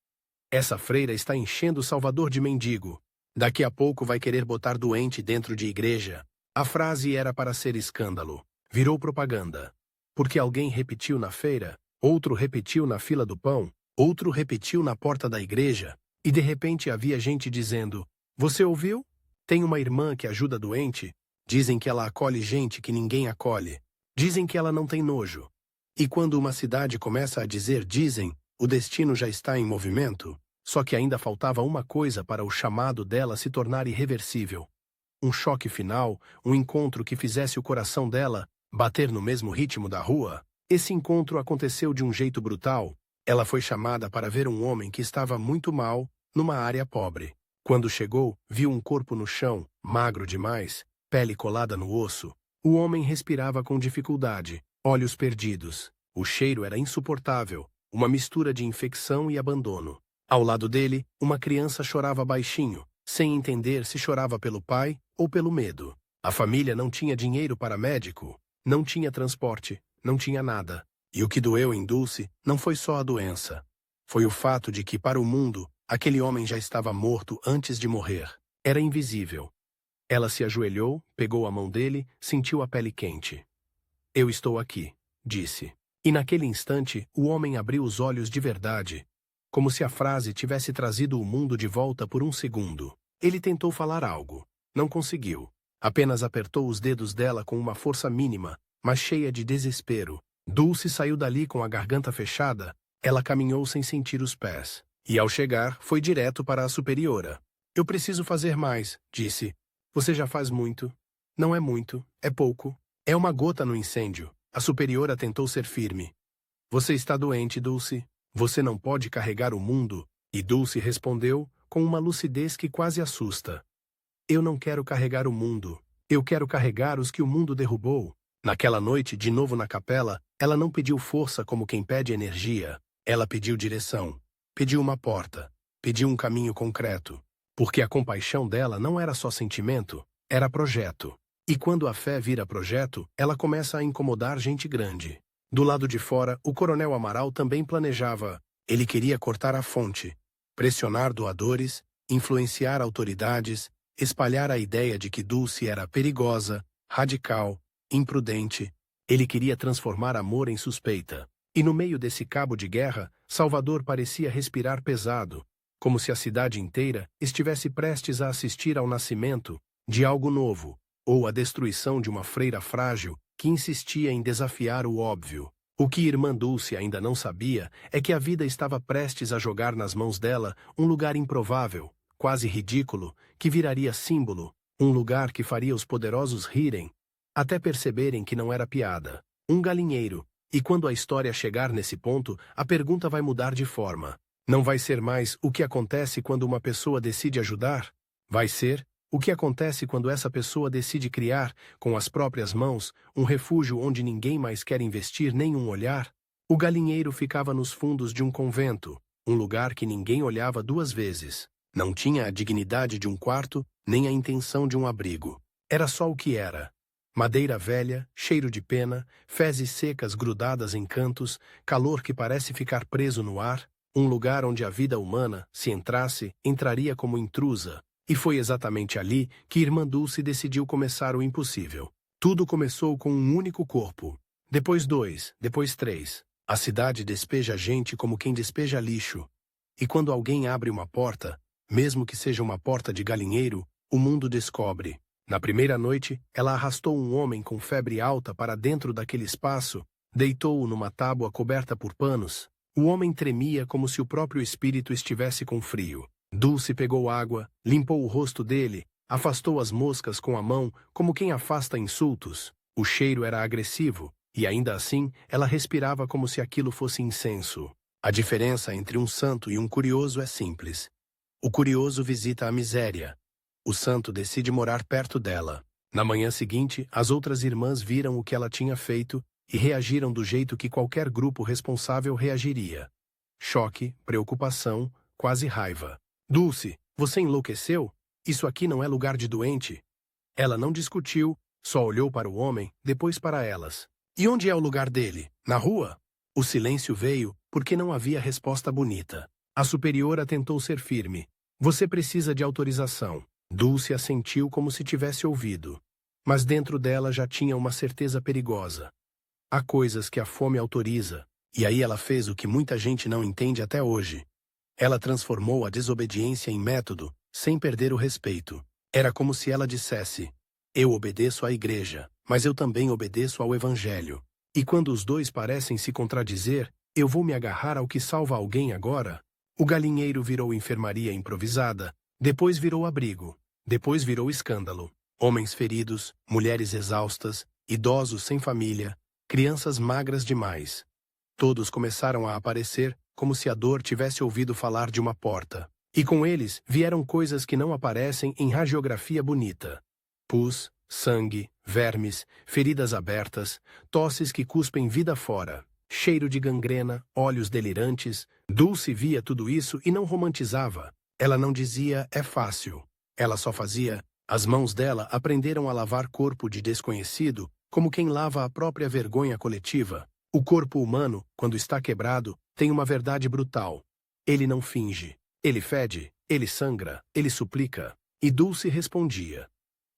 Essa freira está enchendo Salvador de mendigo. Daqui a pouco vai querer botar doente dentro de igreja. A frase era para ser escândalo. Virou propaganda. Porque alguém repetiu na feira, outro repetiu na fila do pão, outro repetiu na porta da igreja, e de repente havia gente dizendo, você ouviu? Tem uma irmã que ajuda doente. Dizem que ela acolhe gente que ninguém acolhe. Dizem que ela não tem nojo. E quando uma cidade começa a dizer dizem, o destino já está em movimento. Só que ainda faltava uma coisa para o chamado dela se tornar irreversível. Um choque final, um encontro que fizesse o coração dela Bater no mesmo ritmo da rua? Esse encontro aconteceu de um jeito brutal. Ela foi chamada para ver um homem que estava muito mal, numa área pobre. Quando chegou, viu um corpo no chão, magro demais, pele colada no osso. O homem respirava com dificuldade, olhos perdidos. O cheiro era insuportável, uma mistura de infecção e abandono. Ao lado dele, uma criança chorava baixinho, sem entender se chorava pelo pai ou pelo medo. A família não tinha dinheiro para médico, não tinha transporte, não tinha nada. E o que doeu em Dulce não foi só a doença. Foi o fato de que, para o mundo, aquele homem já estava morto antes de morrer. Era invisível. Ela se ajoelhou, pegou a mão dele, sentiu a pele quente. "Eu estou aqui", disse. E naquele instante, o homem abriu os olhos de verdade, como se a frase tivesse trazido o mundo de volta por um segundo. Ele tentou falar algo. Não conseguiu. Apenas apertou os dedos dela com uma força mínima, mas cheia de desespero. Dulce saiu dali com a garganta fechada. Ela caminhou sem sentir os pés. E ao chegar, foi direto para a superiora. "Eu preciso fazer mais", disse. "Você já faz muito." "Não é muito, é pouco. É uma gota no incêndio." A superiora tentou ser firme. "Você está doente, Dulce. Você não pode carregar o mundo." E Dulce respondeu, com uma lucidez que quase assusta. "Eu não quero carregar o mundo. Eu quero carregar os que o mundo derrubou." Naquela noite, de novo na capela, ela não pediu força como quem pede energia. Ela pediu direção. Pediu uma porta. Pediu um caminho concreto. Porque a compaixão dela não era só sentimento, era projeto. E quando a fé vira projeto, ela começa a incomodar gente grande. Do lado de fora, o coronel Amaral também planejava. Ele queria cortar a fonte, pressionar doadores, influenciar autoridades, espalhar a ideia de que Dulce era perigosa, radical, imprudente. Ele queria transformar amor em suspeita. E no meio desse cabo de guerra, Salvador parecia respirar pesado, como se a cidade inteira estivesse prestes a assistir ao nascimento de algo novo, ou à destruição de uma freira frágil que insistia em desafiar o óbvio. O que Irmã Dulce ainda não sabia é que a vida estava prestes a jogar nas mãos dela um lugar improvável, quase ridículo, que viraria símbolo, um lugar que faria os poderosos rirem, até perceberem que não era piada. Um galinheiro. E quando a história chegar nesse ponto, a pergunta vai mudar de forma. Não vai ser mais o que acontece quando uma pessoa decide ajudar? Vai ser o que acontece quando essa pessoa decide criar, com as próprias mãos, um refúgio onde ninguém mais quer investir nenhum olhar? O galinheiro ficava nos fundos de um convento, um lugar que ninguém olhava duas vezes. Não tinha a dignidade de um quarto, nem a intenção de um abrigo. Era só o que era. Madeira velha, cheiro de pena, fezes secas grudadas em cantos, calor que parece ficar preso no ar, um lugar onde a vida humana, se entrasse, entraria como intrusa. E foi exatamente ali que Irmã Dulce decidiu começar o impossível. Tudo começou com um único corpo. Depois 2, depois 3. A cidade despeja gente como quem despeja lixo. E quando alguém abre uma porta, mesmo que seja uma porta de galinheiro, o mundo descobre. Na primeira noite, ela arrastou um homem com febre alta para dentro daquele espaço, deitou-o numa tábua coberta por panos. O homem tremia como se o próprio espírito estivesse com frio. Dulce pegou água, limpou o rosto dele, afastou as moscas com a mão como quem afasta insultos. O cheiro era agressivo, e ainda assim, ela respirava como se aquilo fosse incenso. A diferença entre um santo e um curioso é simples. O curioso visita a miséria. O santo decide morar perto dela. Na manhã seguinte, as outras irmãs viram o que ela tinha feito e reagiram do jeito que qualquer grupo responsável reagiria. Choque, preocupação, quase raiva. "Dulce, você enlouqueceu? Isso aqui não é lugar de doente." Ela não discutiu, só olhou para o homem, depois para elas. "E onde é o lugar dele? Na rua?" O silêncio veio, porque não havia resposta bonita. A superiora tentou ser firme. "Você precisa de autorização." Dulce assentiu como se tivesse ouvido. Mas dentro dela já tinha uma certeza perigosa. Há coisas que a fome autoriza, e aí ela fez o que muita gente não entende até hoje. Ela transformou a desobediência em método, sem perder o respeito. Era como se ela dissesse: "Eu obedeço à igreja, mas eu também obedeço ao evangelho. E quando os dois parecem se contradizer, eu vou me agarrar ao que salva alguém agora?" O galinheiro virou enfermaria improvisada, depois virou abrigo, depois virou escândalo. Homens feridos, mulheres exaustas, idosos sem família, crianças magras demais. Todos começaram a aparecer como se a dor tivesse ouvido falar de uma porta. E com eles vieram coisas que não aparecem em radiografia bonita. Pus, sangue, vermes, feridas abertas, tosses que cuspem vida fora, cheiro de gangrena, olhos delirantes. Dulce via tudo isso e não romantizava. Ela não dizia, é fácil. Ela só fazia. As mãos dela aprenderam a lavar corpo de desconhecido como quem lava a própria vergonha coletiva. O corpo humano, quando está quebrado, tem uma verdade brutal. Ele não finge. Ele fede, ele sangra, ele suplica. E Dulce respondia.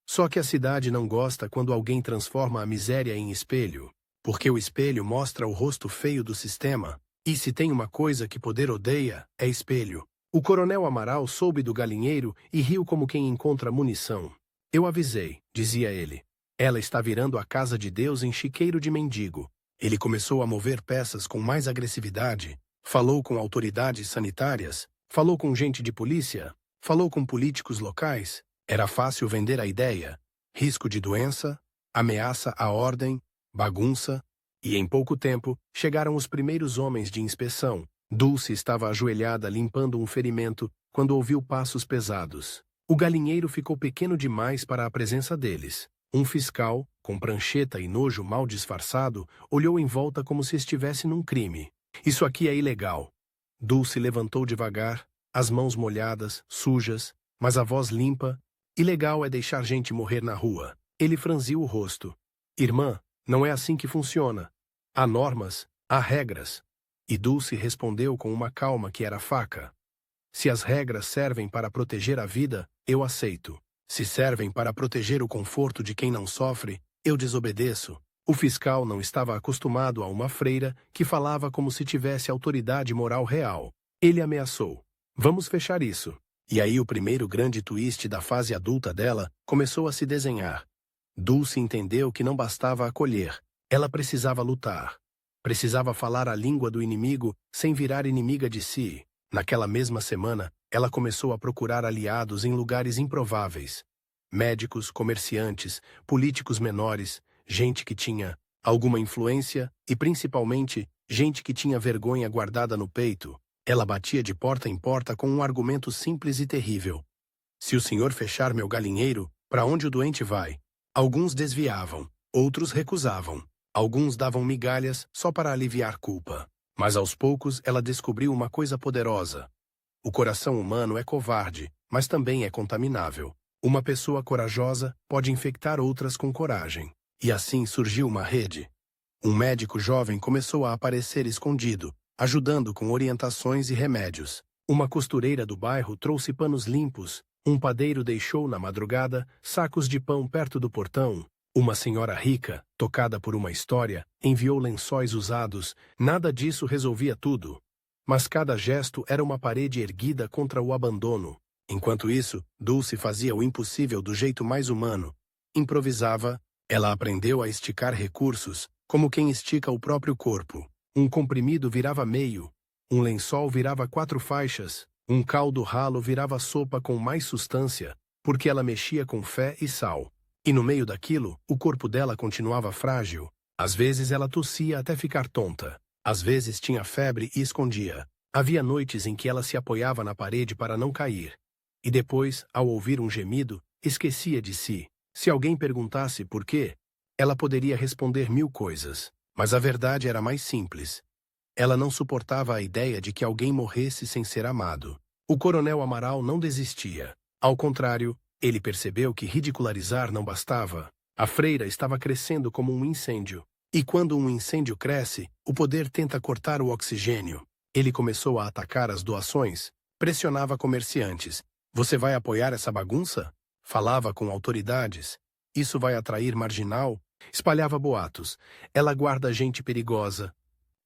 Só que a cidade não gosta quando alguém transforma a miséria em espelho, porque o espelho mostra o rosto feio do sistema, e se tem uma coisa que poder odeia, é espelho. O coronel Amaral soube do galinheiro e riu como quem encontra munição. Eu avisei, dizia ele. Ela está virando a casa de Deus em chiqueiro de mendigo. Ele começou a mover peças com mais agressividade, falou com autoridades sanitárias, falou com gente de polícia, falou com políticos locais. Era fácil vender a ideia. Risco de doença, ameaça à ordem, bagunça. E em pouco tempo, chegaram os primeiros homens de inspeção. Dulce estava ajoelhada limpando um ferimento quando ouviu passos pesados. O galinheiro ficou pequeno demais para a presença deles. Um fiscal, com prancheta e nojo mal disfarçado, olhou em volta como se estivesse num crime. Isso aqui é ilegal. Dulce levantou devagar, as mãos molhadas, sujas, mas a voz limpa. Ilegal é deixar gente morrer na rua. Ele franziu o rosto. Irmã, não é assim que funciona. Há normas, há regras. E Dulce respondeu com uma calma que era faca. Se as regras servem para proteger a vida, eu aceito. Se servem para proteger o conforto de quem não sofre, eu desobedeço. O fiscal não estava acostumado a uma freira que falava como se tivesse autoridade moral real. Ele ameaçou. Vamos fechar isso. E aí o primeiro grande twist da fase adulta dela começou a se desenhar. Dulce entendeu que não bastava acolher. Ela precisava lutar. Precisava falar a língua do inimigo sem virar inimiga de si. Naquela mesma semana, ela começou a procurar aliados em lugares improváveis. Médicos, comerciantes, políticos menores, gente que tinha alguma influência e, principalmente, gente que tinha vergonha guardada no peito. Ela batia de porta em porta com um argumento simples e terrível. Se o senhor fechar meu galinheiro, para onde o doente vai? Alguns desviavam, outros recusavam. Alguns davam migalhas só para aliviar culpa. Mas aos poucos ela descobriu uma coisa poderosa. O coração humano é covarde, mas também é contaminável. Uma pessoa corajosa pode infectar outras com coragem. E assim surgiu uma rede. Um médico jovem começou a aparecer escondido, ajudando com orientações e remédios. Uma costureira do bairro trouxe panos limpos. Um padeiro deixou na madrugada sacos de pão perto do portão. Uma senhora rica, tocada por uma história, enviou lençóis usados. Nada disso resolvia tudo. Mas cada gesto era uma parede erguida contra o abandono. Enquanto isso, Dulce fazia o impossível do jeito mais humano. Improvisava. Ela aprendeu a esticar recursos, como quem estica o próprio corpo. Um comprimido virava meio. Um lençol virava 4 faixas. Um caldo ralo virava sopa com mais sustância, porque ela mexia com fé e sal. E no meio daquilo, o corpo dela continuava frágil. Às vezes ela tossia até ficar tonta. Às vezes tinha febre e escondia. Havia noites em que ela se apoiava na parede para não cair. E depois, ao ouvir um gemido, esquecia de si. Se alguém perguntasse por quê, ela poderia responder 1000 coisas. Mas a verdade era mais simples. Ela não suportava a ideia de que alguém morresse sem ser amado. O coronel Amaral não desistia. Ao contrário, ele percebeu que ridicularizar não bastava. A freira estava crescendo como um incêndio. E quando um incêndio cresce, o poder tenta cortar o oxigênio. Ele começou a atacar as doações, pressionava comerciantes. Você vai apoiar essa bagunça? Falava com autoridades. Isso vai atrair marginal? Espalhava boatos. Ela guarda gente perigosa.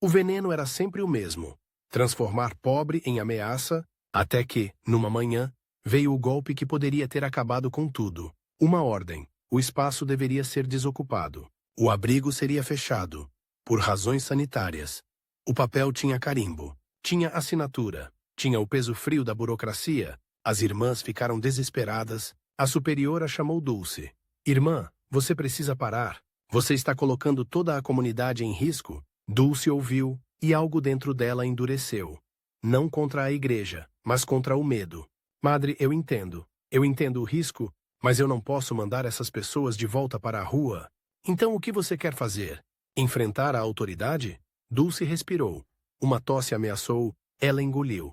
O veneno era sempre o mesmo. Transformar pobre em ameaça, até que, numa manhã, veio o golpe que poderia ter acabado com tudo. Uma ordem. O espaço deveria ser desocupado. O abrigo seria fechado. Por razões sanitárias. O papel tinha carimbo. Tinha assinatura. Tinha o peso frio da burocracia. As irmãs ficaram desesperadas. A superiora chamou Dulce. Irmã, você precisa parar. Você está colocando toda a comunidade em risco? Dulce ouviu, e algo dentro dela endureceu. Não contra a igreja, mas contra o medo. Madre, eu entendo. Eu entendo o risco, mas eu não posso mandar essas pessoas de volta para a rua. Então o que você quer fazer? Enfrentar a autoridade? Dulce respirou. Uma tosse ameaçou, ela engoliu.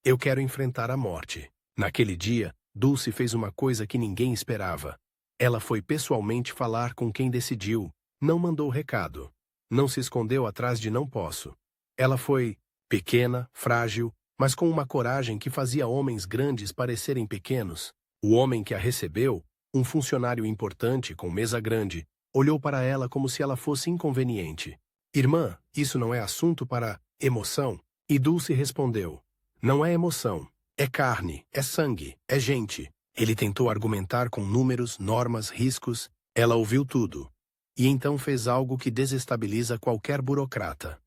Eu quero enfrentar a morte. Naquele dia, Dulce fez uma coisa que ninguém esperava. Ela foi pessoalmente falar com quem decidiu, não mandou recado. Não se escondeu atrás de não posso. Ela foi pequena, frágil, mas com uma coragem que fazia homens grandes parecerem pequenos. O homem que a recebeu, um funcionário importante com mesa grande, olhou para ela como se ela fosse inconveniente. Irmã, isso não é assunto para emoção? E Dulce respondeu. Não é emoção. É carne, é sangue, é gente. Ele tentou argumentar com números, normas, riscos. Ela ouviu tudo. E então fez algo que desestabiliza qualquer burocrata.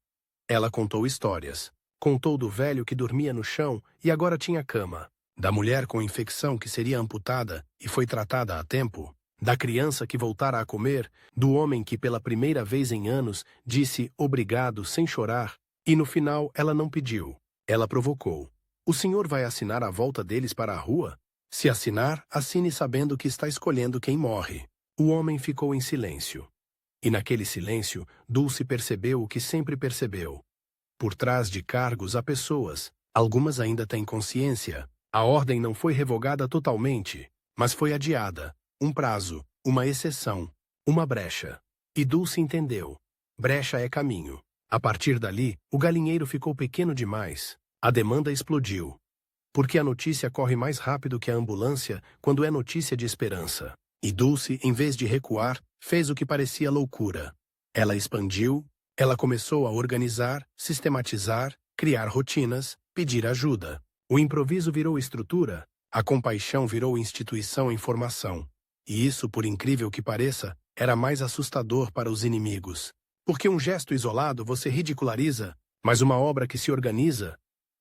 Ela contou histórias. Contou do velho que dormia no chão e agora tinha cama. Da mulher com infecção que seria amputada e foi tratada a tempo. Da criança que voltara a comer. Do homem que pela primeira vez em anos disse obrigado sem chorar. E no final ela não pediu. Ela provocou. O senhor vai assinar a volta deles para a rua? Se assinar, assine sabendo que está escolhendo quem morre. O homem ficou em silêncio. E naquele silêncio, Dulce percebeu o que sempre percebeu. Por trás de cargos há pessoas. Algumas ainda têm consciência. A ordem não foi revogada totalmente, mas foi adiada. Um prazo, uma exceção, uma brecha. E Dulce entendeu. Brecha é caminho. A partir dali, o galinheiro ficou pequeno demais. A demanda explodiu. Porque a notícia corre mais rápido que a ambulância quando é notícia de esperança. E Dulce, em vez de recuar, fez o que parecia loucura. Ela expandiu, ela começou a organizar, sistematizar, criar rotinas, pedir ajuda. O improviso virou estrutura, a compaixão virou instituição em formação. E isso, por incrível que pareça, era mais assustador para os inimigos. Porque um gesto isolado você ridiculariza, mas uma obra que se organiza,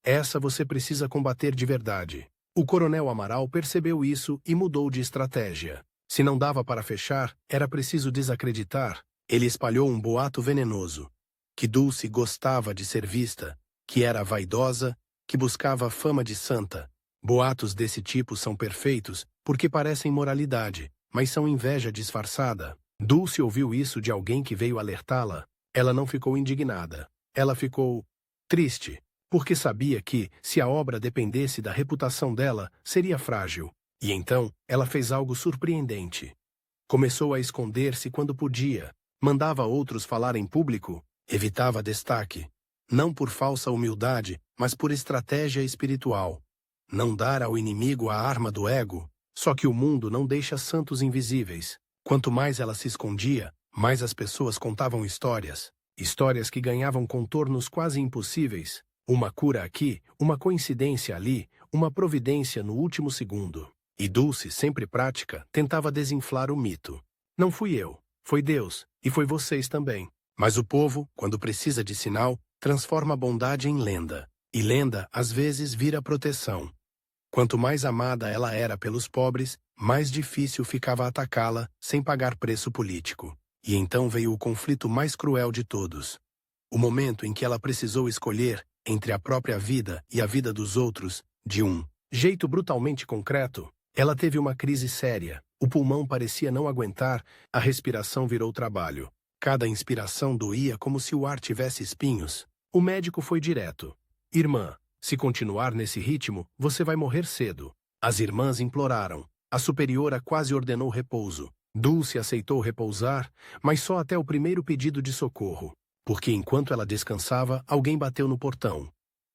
essa você precisa combater de verdade. O coronel Amaral percebeu isso e mudou de estratégia. Se não dava para fechar, era preciso desacreditar. Ele espalhou um boato venenoso. Que Dulce gostava de ser vista, que era vaidosa, que buscava fama de santa. Boatos desse tipo são perfeitos porque parecem moralidade, mas são inveja disfarçada. Dulce ouviu isso de alguém que veio alertá-la. Ela não ficou indignada. Ela ficou triste, porque sabia que, se a obra dependesse da reputação dela, seria frágil. E então, ela fez algo surpreendente. Começou a esconder-se quando podia, mandava outros falar em público, evitava destaque. Não por falsa humildade, mas por estratégia espiritual. Não dar ao inimigo a arma do ego. Só que o mundo não deixa santos invisíveis. Quanto mais ela se escondia, mais as pessoas contavam histórias. Histórias que ganhavam contornos quase impossíveis. Uma cura aqui, uma coincidência ali, uma providência no último segundo. E Dulce, sempre prática, tentava desinflar o mito. Não fui eu, foi Deus, e foi vocês também. Mas o povo, quando precisa de sinal, transforma a bondade em lenda. E lenda, às vezes, vira proteção. Quanto mais amada ela era pelos pobres, mais difícil ficava atacá-la sem pagar preço político. E então veio o conflito mais cruel de todos. O momento em que ela precisou escolher entre a própria vida e a vida dos outros, de um jeito brutalmente concreto. Ela teve uma crise séria. O pulmão parecia não aguentar, a respiração virou trabalho. Cada inspiração doía como se o ar tivesse espinhos. O médico foi direto. Irmã, se continuar nesse ritmo, você vai morrer cedo. As irmãs imploraram. A superiora quase ordenou repouso. Dulce aceitou repousar, mas só até o primeiro pedido de socorro. Porque enquanto ela descansava, alguém bateu no portão.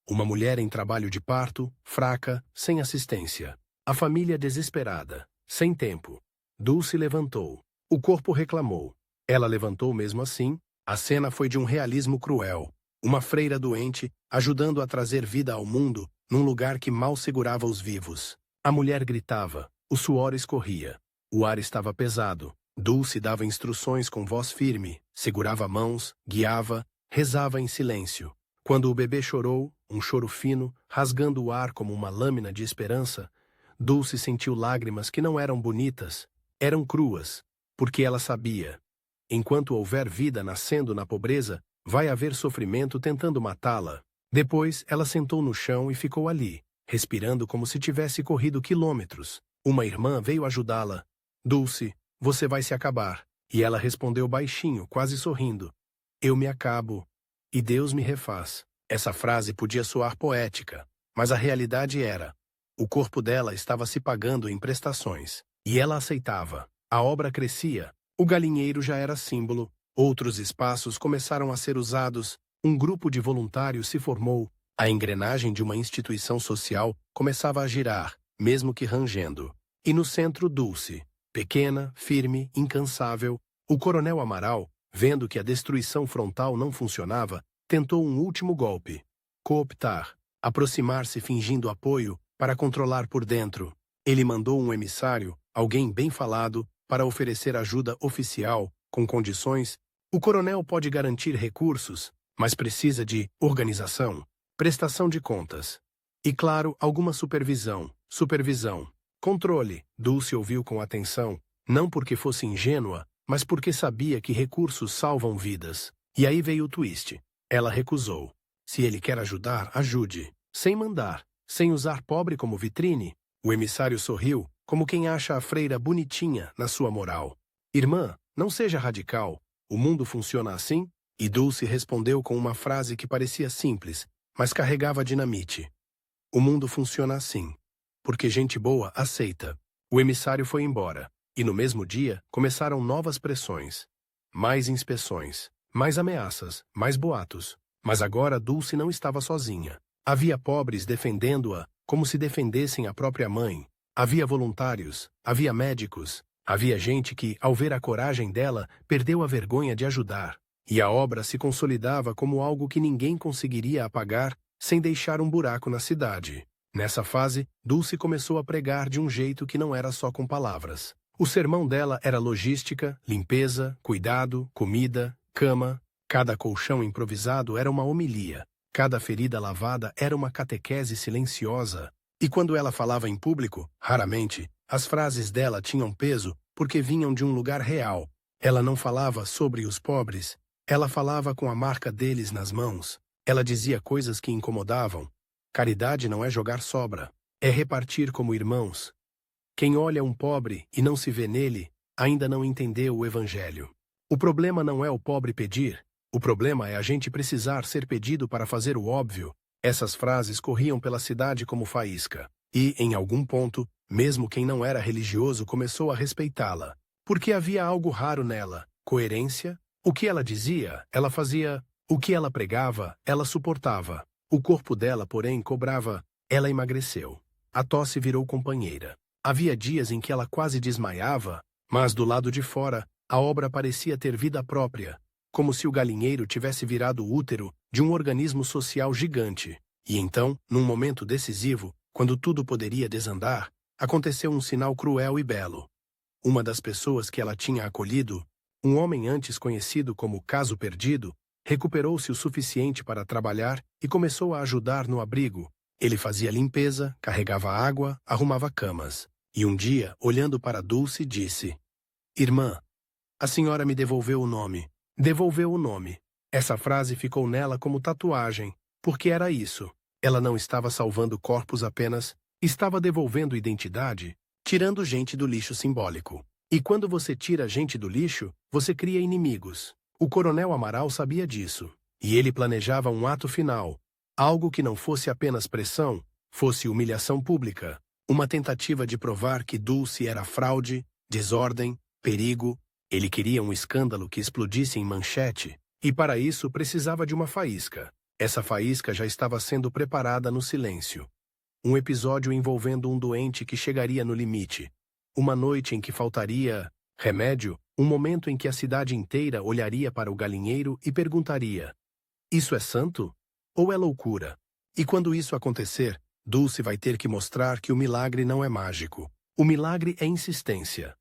Uma mulher em trabalho de parto, fraca, sem assistência. A família desesperada, sem tempo. Dulce levantou. O corpo reclamou. Ela levantou mesmo assim. A cena foi de um realismo cruel. Uma freira doente, ajudando a trazer vida ao mundo, num lugar que mal segurava os vivos. A mulher gritava. O suor escorria. O ar estava pesado. Dulce dava instruções com voz firme, segurava mãos, guiava, rezava em silêncio. Quando o bebê chorou, um choro fino, rasgando o ar como uma lâmina de esperança, Dulce sentiu lágrimas que não eram bonitas, eram cruas, porque ela sabia. Enquanto houver vida nascendo na pobreza, vai haver sofrimento tentando matá-la. Depois, ela sentou no chão e ficou ali, respirando como se tivesse corrido quilômetros. Uma irmã veio ajudá-la. Dulce, você vai se acabar. E ela respondeu baixinho, quase sorrindo. Eu me acabo. E Deus me refaz. Essa frase podia soar poética, mas a realidade era: o corpo dela estava se pagando em prestações. E ela aceitava. A obra crescia. O galinheiro já era símbolo. Outros espaços começaram a ser usados. Um grupo de voluntários se formou. A engrenagem de uma instituição social começava a girar, mesmo que rangendo. E no centro, Dulce, pequena, firme, incansável, o coronel Amaral, vendo que a destruição frontal não funcionava, tentou um último golpe. Cooptar, aproximar-se fingindo apoio para controlar por dentro. Ele mandou um emissário, alguém bem falado, para oferecer ajuda oficial, com condições. O coronel pode garantir recursos, mas precisa de organização, prestação de contas. E, claro, alguma supervisão. Controle. Dulce ouviu com atenção, não porque fosse ingênua, mas porque sabia que recursos salvam vidas. E aí veio o twist. Ela recusou. Se ele quer ajudar, ajude. Sem mandar, sem usar pobre como vitrine. O emissário sorriu, como quem acha a freira bonitinha na sua moral. Irmã, não seja radical. O mundo funciona assim? E Dulce respondeu com uma frase que parecia simples, mas carregava dinamite. O mundo funciona assim. Porque gente boa aceita. O emissário foi embora. E no mesmo dia, começaram novas pressões. Mais inspeções, mais ameaças, mais boatos. Mas agora Dulce não estava sozinha. Havia pobres defendendo-a, como se defendessem a própria mãe. Havia voluntários, havia médicos, havia gente que, ao ver a coragem dela, perdeu a vergonha de ajudar. E a obra se consolidava como algo que ninguém conseguiria apagar sem deixar um buraco na cidade. Nessa fase, Dulce começou a pregar de um jeito que não era só com palavras. O sermão dela era logística, limpeza, cuidado, comida, cama. Cada colchão improvisado era uma homilia. Cada ferida lavada era uma catequese silenciosa. E quando ela falava em público, raramente, as frases dela tinham peso porque vinham de um lugar real. Ela não falava sobre os pobres. Ela falava com a marca deles nas mãos. Ela dizia coisas que incomodavam. Caridade não é jogar sobra. É repartir como irmãos. Quem olha um pobre e não se vê nele, ainda não entendeu o Evangelho. O problema não é o pobre pedir. O problema é a gente precisar ser pedido para fazer o óbvio. Essas frases corriam pela cidade como faísca. E, em algum ponto, mesmo quem não era religioso começou a respeitá-la. Porque havia algo raro nela. Coerência. O que ela dizia, ela fazia. O que ela pregava, ela suportava. O corpo dela, porém, cobrava. Ela emagreceu. A tosse virou companheira. Havia dias em que ela quase desmaiava, mas do lado de fora, a obra parecia ter vida própria, como se o galinheiro tivesse virado o útero de um organismo social gigante. E então, num momento decisivo, quando tudo poderia desandar, aconteceu um sinal cruel e belo. Uma das pessoas que ela tinha acolhido, um homem antes conhecido como Caso Perdido, recuperou-se o suficiente para trabalhar e começou a ajudar no abrigo. Ele fazia limpeza, carregava água, arrumava camas. E um dia, olhando para Dulce, disse: Irmã, a senhora me devolveu o nome. Devolveu o nome. Essa frase ficou nela como tatuagem, porque era isso. Ela não estava salvando corpos apenas, estava devolvendo identidade, tirando gente do lixo simbólico. E quando você tira gente do lixo, você cria inimigos. O coronel Amaral sabia disso. E ele planejava um ato final. Algo que não fosse apenas pressão, fosse humilhação pública. Uma tentativa de provar que Dulce era fraude, desordem, perigo. Ele queria um escândalo que explodisse em manchete. E para isso precisava de uma faísca. Essa faísca já estava sendo preparada no silêncio. Um episódio envolvendo um doente que chegaria no limite. Uma noite em que faltaria remédio, um momento em que a cidade inteira olharia para o galinheiro e perguntaria: isso é santo? Ou é loucura? E quando isso acontecer, Dulce vai ter que mostrar que o milagre não é mágico. O milagre é insistência.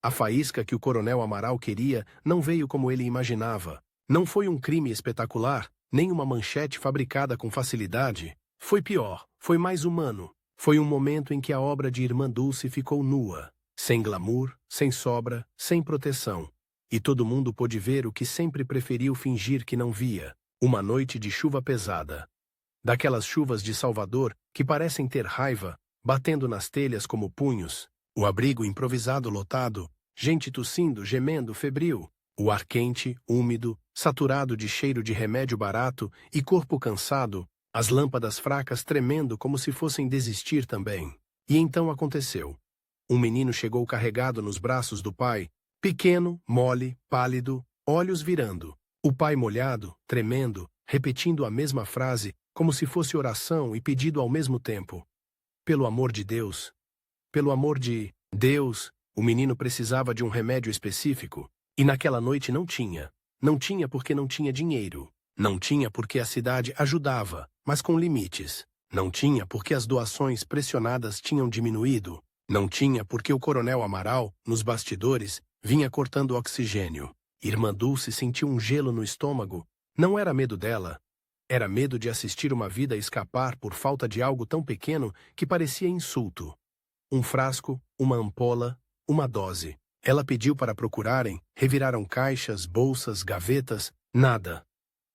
A faísca que o coronel Amaral queria não veio como ele imaginava. Não foi um crime espetacular, nem uma manchete fabricada com facilidade. Foi pior, foi mais humano. Foi um momento em que a obra de Irmã Dulce ficou nua, sem glamour, sem sobra, sem proteção. e todo mundo pôde ver o que sempre preferiu fingir que não via: uma noite de chuva pesada. Daquelas chuvas de Salvador que parecem ter raiva, batendo nas telhas como punhos, o abrigo improvisado lotado, gente tossindo, gemendo, febril, o ar quente, úmido, saturado de cheiro de remédio barato e corpo cansado, as lâmpadas fracas tremendo como se fossem desistir também. E então aconteceu. Um menino chegou carregado nos braços do pai, pequeno, mole, pálido, olhos virando. O pai molhado, tremendo, repetindo a mesma frase, como se fosse oração e pedido ao mesmo tempo. Pelo amor de Deus. Pelo amor de Deus, o menino precisava de um remédio específico, e naquela noite não tinha. Não tinha porque não tinha dinheiro. Não tinha porque a cidade ajudava, mas com limites. Não tinha porque as doações pressionadas tinham diminuído. Não tinha porque o coronel Amaral, nos bastidores, vinha cortando oxigênio. Irmã Dulce sentiu um gelo no estômago. Não era medo dela. Era medo de assistir uma vida escapar por falta de algo tão pequeno que parecia insulto. Um frasco, uma ampola, uma dose. Ela pediu para procurarem, reviraram caixas, bolsas, gavetas, nada.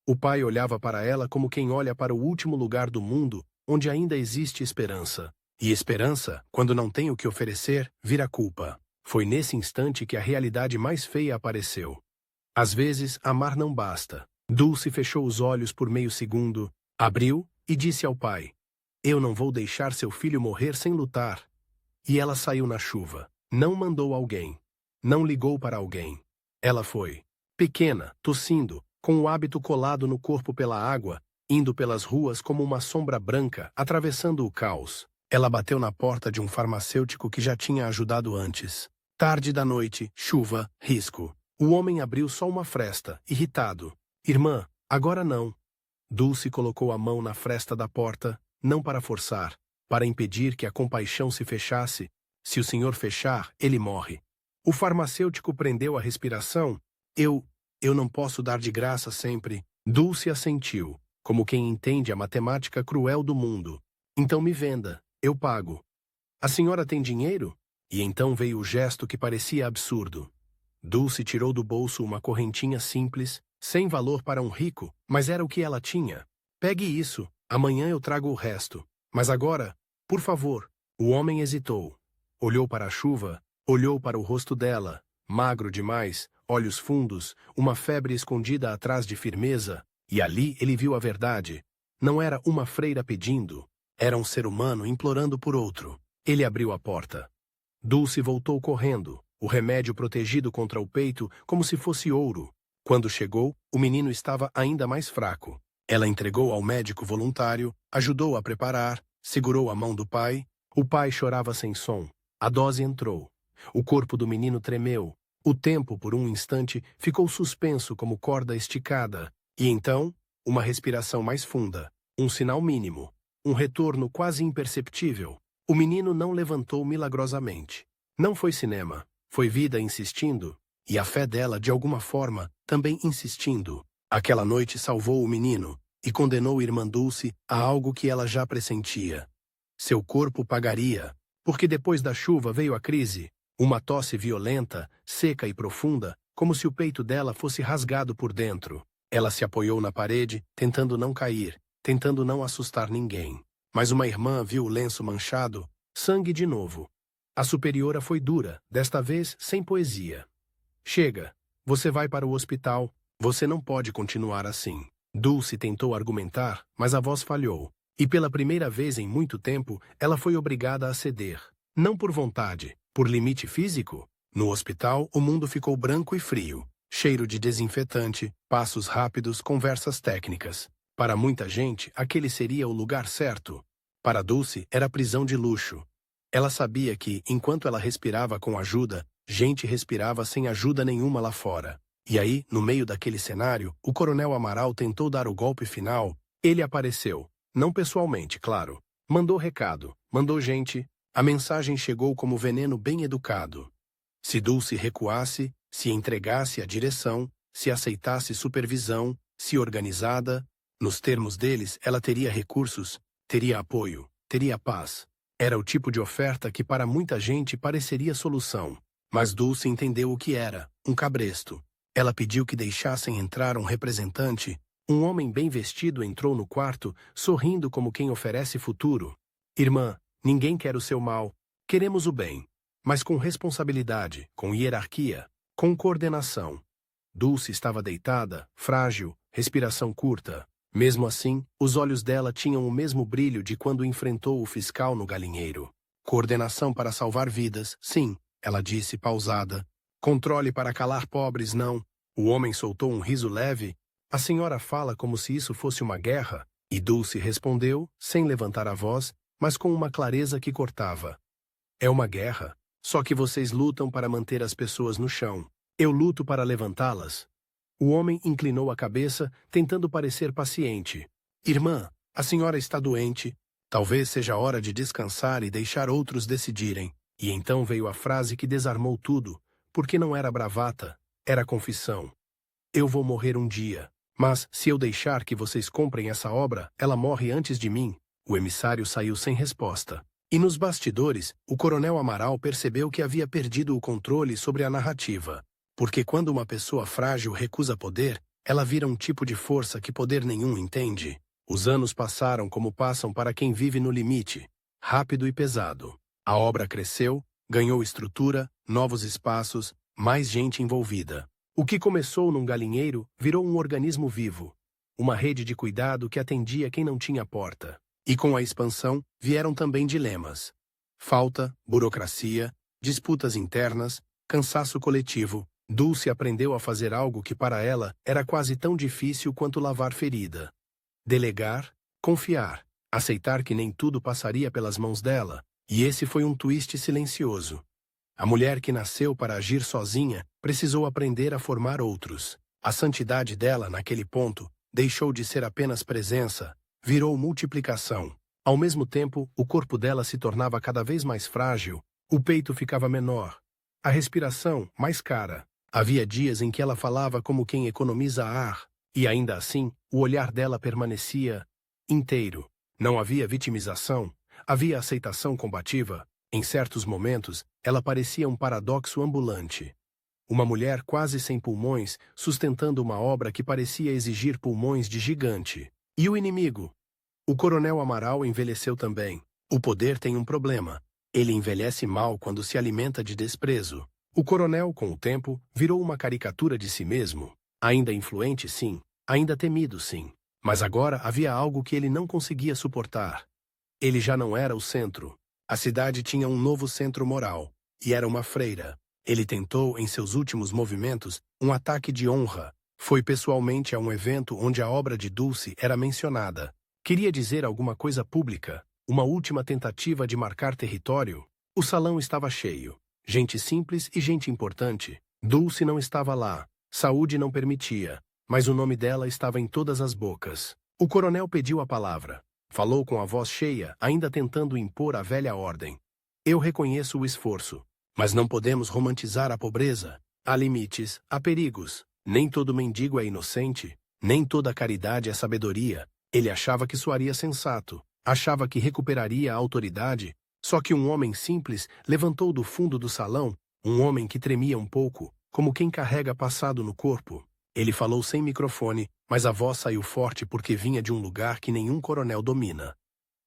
O pai olhava para ela como quem olha para o último lugar do mundo onde ainda existe esperança. E esperança, quando não tem o que oferecer, vira culpa. Foi nesse instante que a realidade mais feia apareceu. Às vezes, amar não basta. Dulce fechou os olhos por meio segundo, abriu e disse ao pai: "Eu não vou deixar seu filho morrer sem lutar." E ela saiu na chuva. Não mandou alguém. Não ligou para alguém. Ela foi. Pequena, tossindo, com o hábito colado no corpo pela água, indo pelas ruas como uma sombra branca, atravessando o caos. Ela bateu na porta de um farmacêutico que já tinha ajudado antes. Tarde da noite, chuva, risco. O homem abriu só uma fresta, irritado. "Irmã, agora não." Dulce colocou a mão na fresta da porta, não para forçar, para impedir que a compaixão se fechasse. Se o senhor fechar, ele morre. O farmacêutico prendeu a respiração. Eu não posso dar de graça sempre." Dulce assentiu, como quem entende a matemática cruel do mundo. "Então me venda, eu pago." "A senhora tem dinheiro?" E então veio o gesto que parecia absurdo. Dulce tirou do bolso uma correntinha simples, sem valor para um rico, mas era o que ela tinha. "Pegue isso, amanhã eu trago o resto. Mas agora, por favor." O homem hesitou. Olhou para a chuva, olhou para o rosto dela, magro demais, olhos fundos, uma febre escondida atrás de firmeza, e ali ele viu a verdade. Não era uma freira pedindo, era um ser humano implorando por outro. Ele abriu a porta. Dulce voltou correndo, o remédio protegido contra o peito como se fosse ouro. Quando chegou, o menino estava ainda mais fraco. Ela entregou ao médico voluntário, ajudou a preparar, segurou a mão do pai. O pai chorava sem som. A dose entrou. O corpo do menino tremeu. O tempo, por um instante, ficou suspenso como corda esticada. E então, uma respiração mais funda, um sinal mínimo, um retorno quase imperceptível. O menino não levantou milagrosamente. Não foi cinema, foi vida insistindo, e a fé dela, de alguma forma, também insistindo. Aquela noite salvou o menino e condenou Irmã Dulce a algo que ela já pressentia. Seu corpo pagaria, porque depois da chuva veio a crise, uma tosse violenta, seca e profunda, como se o peito dela fosse rasgado por dentro. Ela se apoiou na parede, tentando não cair, tentando não assustar ninguém. Mas uma irmã viu o lenço manchado, sangue de novo. A superiora foi dura, desta vez sem poesia. "Chega, você vai para o hospital, você não pode continuar assim." Dulce tentou argumentar, mas a voz falhou. E pela primeira vez em muito tempo, ela foi obrigada a ceder. Não por vontade, por limite físico. No hospital, o mundo ficou branco e frio. Cheiro de desinfetante, passos rápidos, conversas técnicas. Para muita gente, aquele seria o lugar certo. Para Dulce, era prisão de luxo. Ela sabia que, enquanto ela respirava com ajuda, gente respirava sem ajuda nenhuma lá fora. E aí, no meio daquele cenário, o coronel Amaral tentou dar o golpe final. Ele apareceu. Não pessoalmente, claro. Mandou recado, mandou gente. A mensagem chegou como veneno bem educado. Se Dulce recuasse, se entregasse a direção, se aceitasse supervisão, se organizada, nos termos deles, ela teria recursos, teria apoio, teria paz. Era o tipo de oferta que para muita gente pareceria solução. Mas Dulce entendeu o que era, um cabresto. Ela pediu que deixassem entrar um representante. Um homem bem vestido entrou no quarto, sorrindo como quem oferece futuro. Irmã, ninguém quer o seu mal. Queremos o bem. Mas com responsabilidade, com hierarquia, com coordenação. Dulce estava deitada, frágil, respiração curta. Mesmo assim, os olhos dela tinham o mesmo brilho de quando enfrentou o fiscal no galinheiro. Coordenação para salvar vidas, sim, ela disse pausada. Controle para calar pobres, não. O homem soltou um riso leve. A senhora fala como se isso fosse uma guerra. E Dulce respondeu, sem levantar a voz, mas com uma clareza que cortava. É uma guerra. Só que vocês lutam para manter as pessoas no chão. Eu luto para levantá-las. O homem inclinou a cabeça, tentando parecer paciente. Irmã, a senhora está doente. Talvez seja hora de descansar e deixar outros decidirem. E então veio a frase que desarmou tudo, porque não era bravata, era confissão. Eu vou morrer um dia, mas se eu deixar que vocês comprem essa obra, ela morre antes de mim. O emissário saiu sem resposta. E nos bastidores, o coronel Amaral percebeu que havia perdido o controle sobre a narrativa. Porque quando uma pessoa frágil recusa poder, ela vira um tipo de força que poder nenhum entende. Os anos passaram como passam para quem vive no limite, rápido e pesado. A obra cresceu, ganhou estrutura, novos espaços, mais gente envolvida. O que começou num galinheiro virou um organismo vivo, uma rede de cuidado que atendia quem não tinha porta. E com a expansão vieram também dilemas. Falta, burocracia, disputas internas, cansaço coletivo. Dulce aprendeu a fazer algo que para ela era quase tão difícil quanto lavar ferida. Delegar, confiar, aceitar que nem tudo passaria pelas mãos dela, e esse foi um twist silencioso. A mulher que nasceu para agir sozinha precisou aprender a formar outros. A santidade dela, naquele ponto, deixou de ser apenas presença, virou multiplicação. Ao mesmo tempo, o corpo dela se tornava cada vez mais frágil, o peito ficava menor, a respiração mais cara. Havia dias em que ela falava como quem economiza ar, e ainda assim, o olhar dela permanecia inteiro. Não havia vitimização, havia aceitação combativa. Em certos momentos, ela parecia um paradoxo ambulante. Uma mulher quase sem pulmões, sustentando uma obra que parecia exigir pulmões de gigante. E o inimigo? O coronel Amaral envelheceu também. O poder tem um problema. Ele envelhece mal quando se alimenta de desprezo. O coronel, com o tempo, virou uma caricatura de si mesmo. Ainda influente, sim. Ainda temido, sim. Mas agora havia algo que ele não conseguia suportar. Ele já não era o centro. A cidade tinha um novo centro moral. E era uma freira. Ele tentou, em seus últimos movimentos, um ataque de honra. Foi pessoalmente a um evento onde a obra de Dulce era mencionada. Queria dizer alguma coisa pública. Uma última tentativa de marcar território. O salão estava cheio. Gente simples e gente importante. Dulce não estava lá. Saúde não permitia. Mas o nome dela estava em todas as bocas. O coronel pediu a palavra. Falou com a voz cheia, ainda tentando impor a velha ordem. Eu reconheço o esforço. Mas não podemos romantizar a pobreza. Há limites, há perigos. Nem todo mendigo é inocente. Nem toda caridade é sabedoria. Ele achava que soaria sensato. Achava que recuperaria a autoridade. Só que um homem simples levantou do fundo do salão, um homem que tremia um pouco, como quem carrega passado no corpo. Ele falou sem microfone, mas a voz saiu forte porque vinha de um lugar que nenhum coronel domina.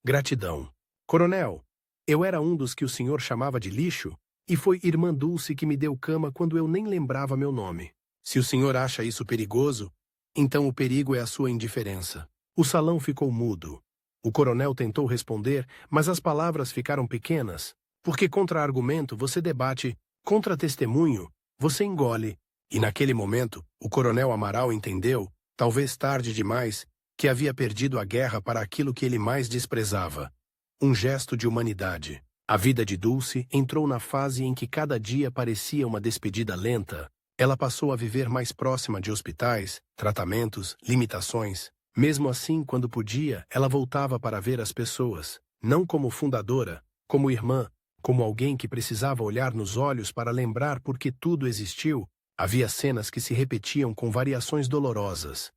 Gratidão. Coronel, eu era um dos que o senhor chamava de lixo, e foi irmã Dulce que me deu cama quando eu nem lembrava meu nome. Se o senhor acha isso perigoso, então o perigo é a sua indiferença. O salão ficou mudo. O coronel tentou responder, mas as palavras ficaram pequenas, porque contra argumento você debate, contra testemunho você engole. E naquele momento, o coronel Amaral entendeu, talvez tarde demais, que havia perdido a guerra para aquilo que ele mais desprezava. Um gesto de humanidade. A vida de Dulce entrou na fase em que cada dia parecia uma despedida lenta. Ela passou a viver mais próxima de hospitais, tratamentos, limitações. Mesmo assim, quando podia, ela voltava para ver as pessoas, não como fundadora, como irmã, como alguém que precisava olhar nos olhos para lembrar por que tudo existiu. Havia cenas que se repetiam com variações dolorosas.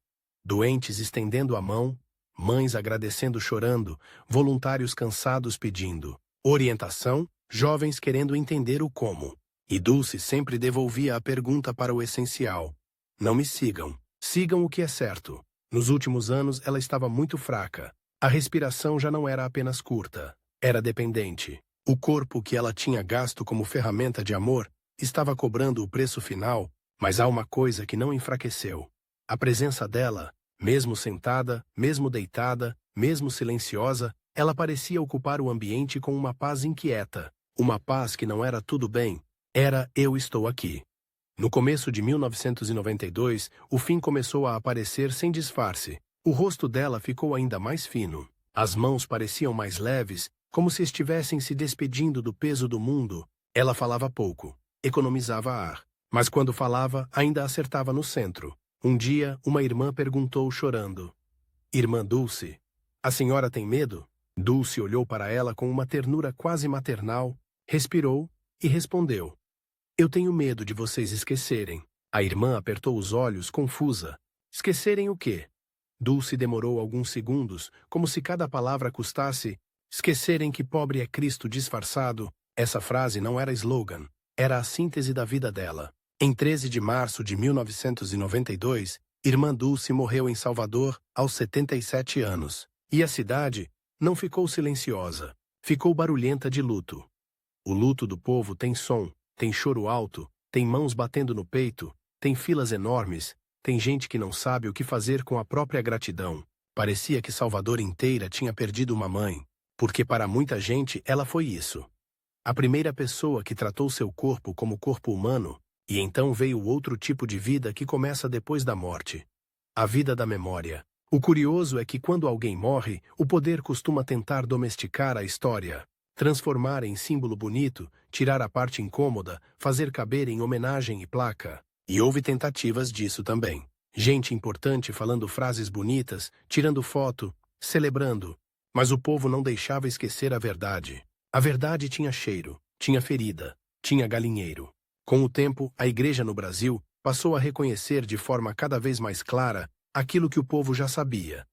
Doentes estendendo a mão, mães agradecendo chorando, voluntários cansados pedindo orientação, jovens querendo entender o como. E Dulce sempre devolvia a pergunta para o essencial. Não me sigam. Sigam o que é certo. Nos últimos anos ela estava muito fraca. A respiração já não era apenas curta. Era dependente. O corpo que ela tinha gasto como ferramenta de amor estava cobrando o preço final, mas há uma coisa que não enfraqueceu. A presença dela, mesmo sentada, mesmo deitada, mesmo silenciosa, ela parecia ocupar o ambiente com uma paz inquieta. Uma paz que não era tudo bem. Era eu estou aqui. No começo de 1992, o fim começou a aparecer sem disfarce. O rosto dela ficou ainda mais fino. As mãos pareciam mais leves, como se estivessem se despedindo do peso do mundo. Ela falava pouco, economizava ar, mas quando falava, ainda acertava no centro. Um dia, uma irmã perguntou chorando: Irmã Dulce, a senhora tem medo? Dulce olhou para ela com uma ternura quase maternal, respirou e respondeu: Eu tenho medo de vocês esquecerem. A irmã apertou os olhos, confusa. Esquecerem o quê? Dulce demorou alguns segundos, como se cada palavra custasse. Esquecerem que pobre é Cristo disfarçado. Essa frase não era slogan, era a síntese da vida dela. Em 13 de março de 1992, Irmã Dulce morreu em Salvador, aos 77 anos. E a cidade não ficou silenciosa, ficou barulhenta de luto. O luto do povo tem som, tem choro alto, tem mãos batendo no peito, tem filas enormes, tem gente que não sabe o que fazer com a própria gratidão. Parecia que Salvador inteira tinha perdido uma mãe, porque para muita gente ela foi isso. A primeira pessoa que tratou seu corpo como corpo humano, e então veio o outro tipo de vida que começa depois da morte. A vida da memória. O curioso é que quando alguém morre, o poder costuma tentar domesticar a história, transformar em símbolo bonito, tirar a parte incômoda, fazer caber em homenagem e placa. E houve tentativas disso também. Gente importante falando frases bonitas, tirando foto, celebrando. Mas o povo não deixava esquecer a verdade. A verdade tinha cheiro, tinha ferida, tinha galinheiro. Com o tempo, a igreja no Brasil passou a reconhecer de forma cada vez mais clara aquilo que o povo já sabia.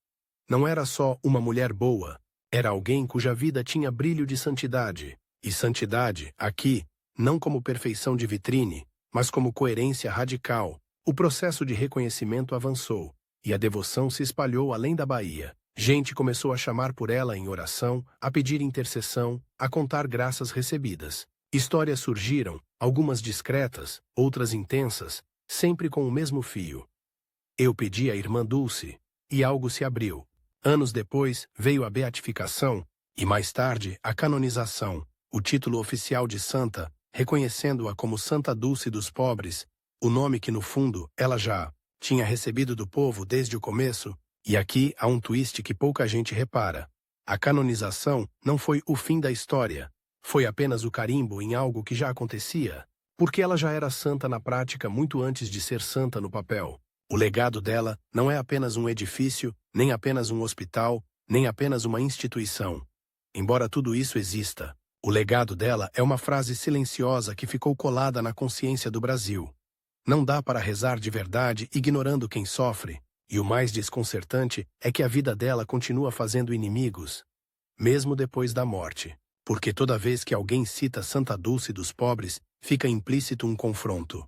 Não era só uma mulher boa, era alguém cuja vida tinha brilho de santidade. E santidade, aqui, não como perfeição de vitrine, mas como coerência radical. O processo de reconhecimento avançou, e a devoção se espalhou além da Bahia. Gente começou a chamar por ela em oração, a pedir intercessão, a contar graças recebidas. Histórias surgiram, algumas discretas, outras intensas, sempre com o mesmo fio. Eu pedi à Irmã Dulce, e algo se abriu. Anos depois, veio a beatificação, e mais tarde, a canonização, o título oficial de santa, reconhecendo-a como Santa Dulce dos Pobres, o nome que, no fundo, ela já tinha recebido do povo desde o começo. E aqui há um twist que pouca gente repara. A canonização não foi o fim da história, foi apenas o carimbo em algo que já acontecia, porque ela já era santa na prática muito antes de ser santa no papel. O legado dela não é apenas um edifício, nem apenas um hospital, nem apenas uma instituição. Embora tudo isso exista, o legado dela é uma frase silenciosa que ficou colada na consciência do Brasil. Não dá para rezar de verdade ignorando quem sofre, e o mais desconcertante é que a vida dela continua fazendo inimigos, mesmo depois da morte. Porque toda vez que alguém cita Santa Dulce dos Pobres, fica implícito um confronto.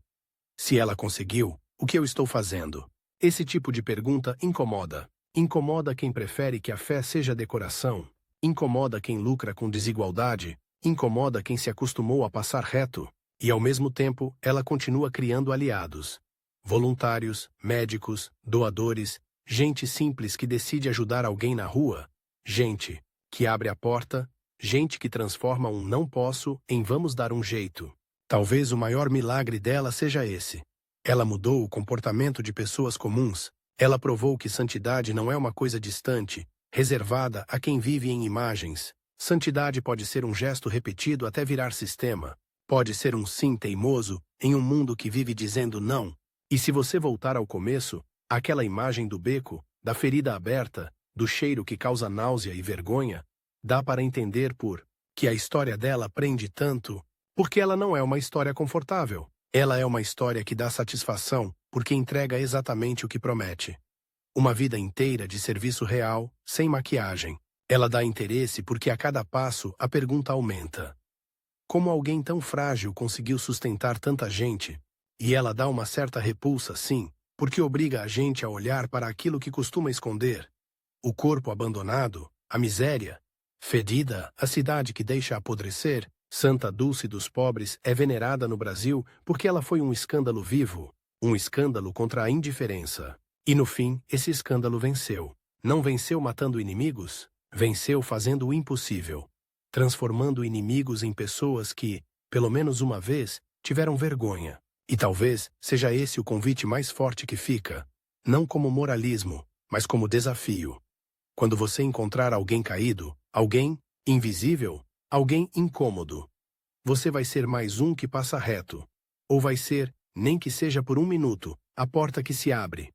Se ela conseguiu, o que eu estou fazendo? Esse tipo de pergunta incomoda. Incomoda quem prefere que a fé seja decoração. Incomoda quem lucra com desigualdade. Incomoda quem se acostumou a passar reto. E ao mesmo tempo, ela continua criando aliados. Voluntários, médicos, doadores, gente simples que decide ajudar alguém na rua. Gente que abre a porta. Gente que transforma um não posso em vamos dar um jeito. Talvez o maior milagre dela seja esse. Ela mudou o comportamento de pessoas comuns. Ela provou que santidade não é uma coisa distante, reservada a quem vive em imagens. Santidade pode ser um gesto repetido até virar sistema. Pode ser um sim teimoso em um mundo que vive dizendo não. E se você voltar ao começo, aquela imagem do beco, da ferida aberta, do cheiro que causa náusea e vergonha, dá para entender por que a história dela prende tanto, porque ela não é uma história confortável. Ela é uma história que dá satisfação, porque entrega exatamente o que promete. Uma vida inteira de serviço real, sem maquiagem. Ela dá interesse porque a cada passo a pergunta aumenta. Como alguém tão frágil conseguiu sustentar tanta gente? E ela dá uma certa repulsa, sim, porque obriga a gente a olhar para aquilo que costuma esconder. O corpo abandonado, a miséria, fedida, a cidade que deixa apodrecer, Santa Dulce dos Pobres é venerada no Brasil porque ela foi um escândalo vivo, um escândalo contra a indiferença. E no fim, esse escândalo venceu. Não venceu matando inimigos, venceu fazendo o impossível, transformando inimigos em pessoas que, pelo menos uma vez, tiveram vergonha. E talvez seja esse o convite mais forte que fica, não como moralismo, mas como desafio. Quando você encontrar alguém caído, alguém invisível, alguém incômodo, você vai ser mais um que passa reto. Ou vai ser, nem que seja por um minuto, a porta que se abre.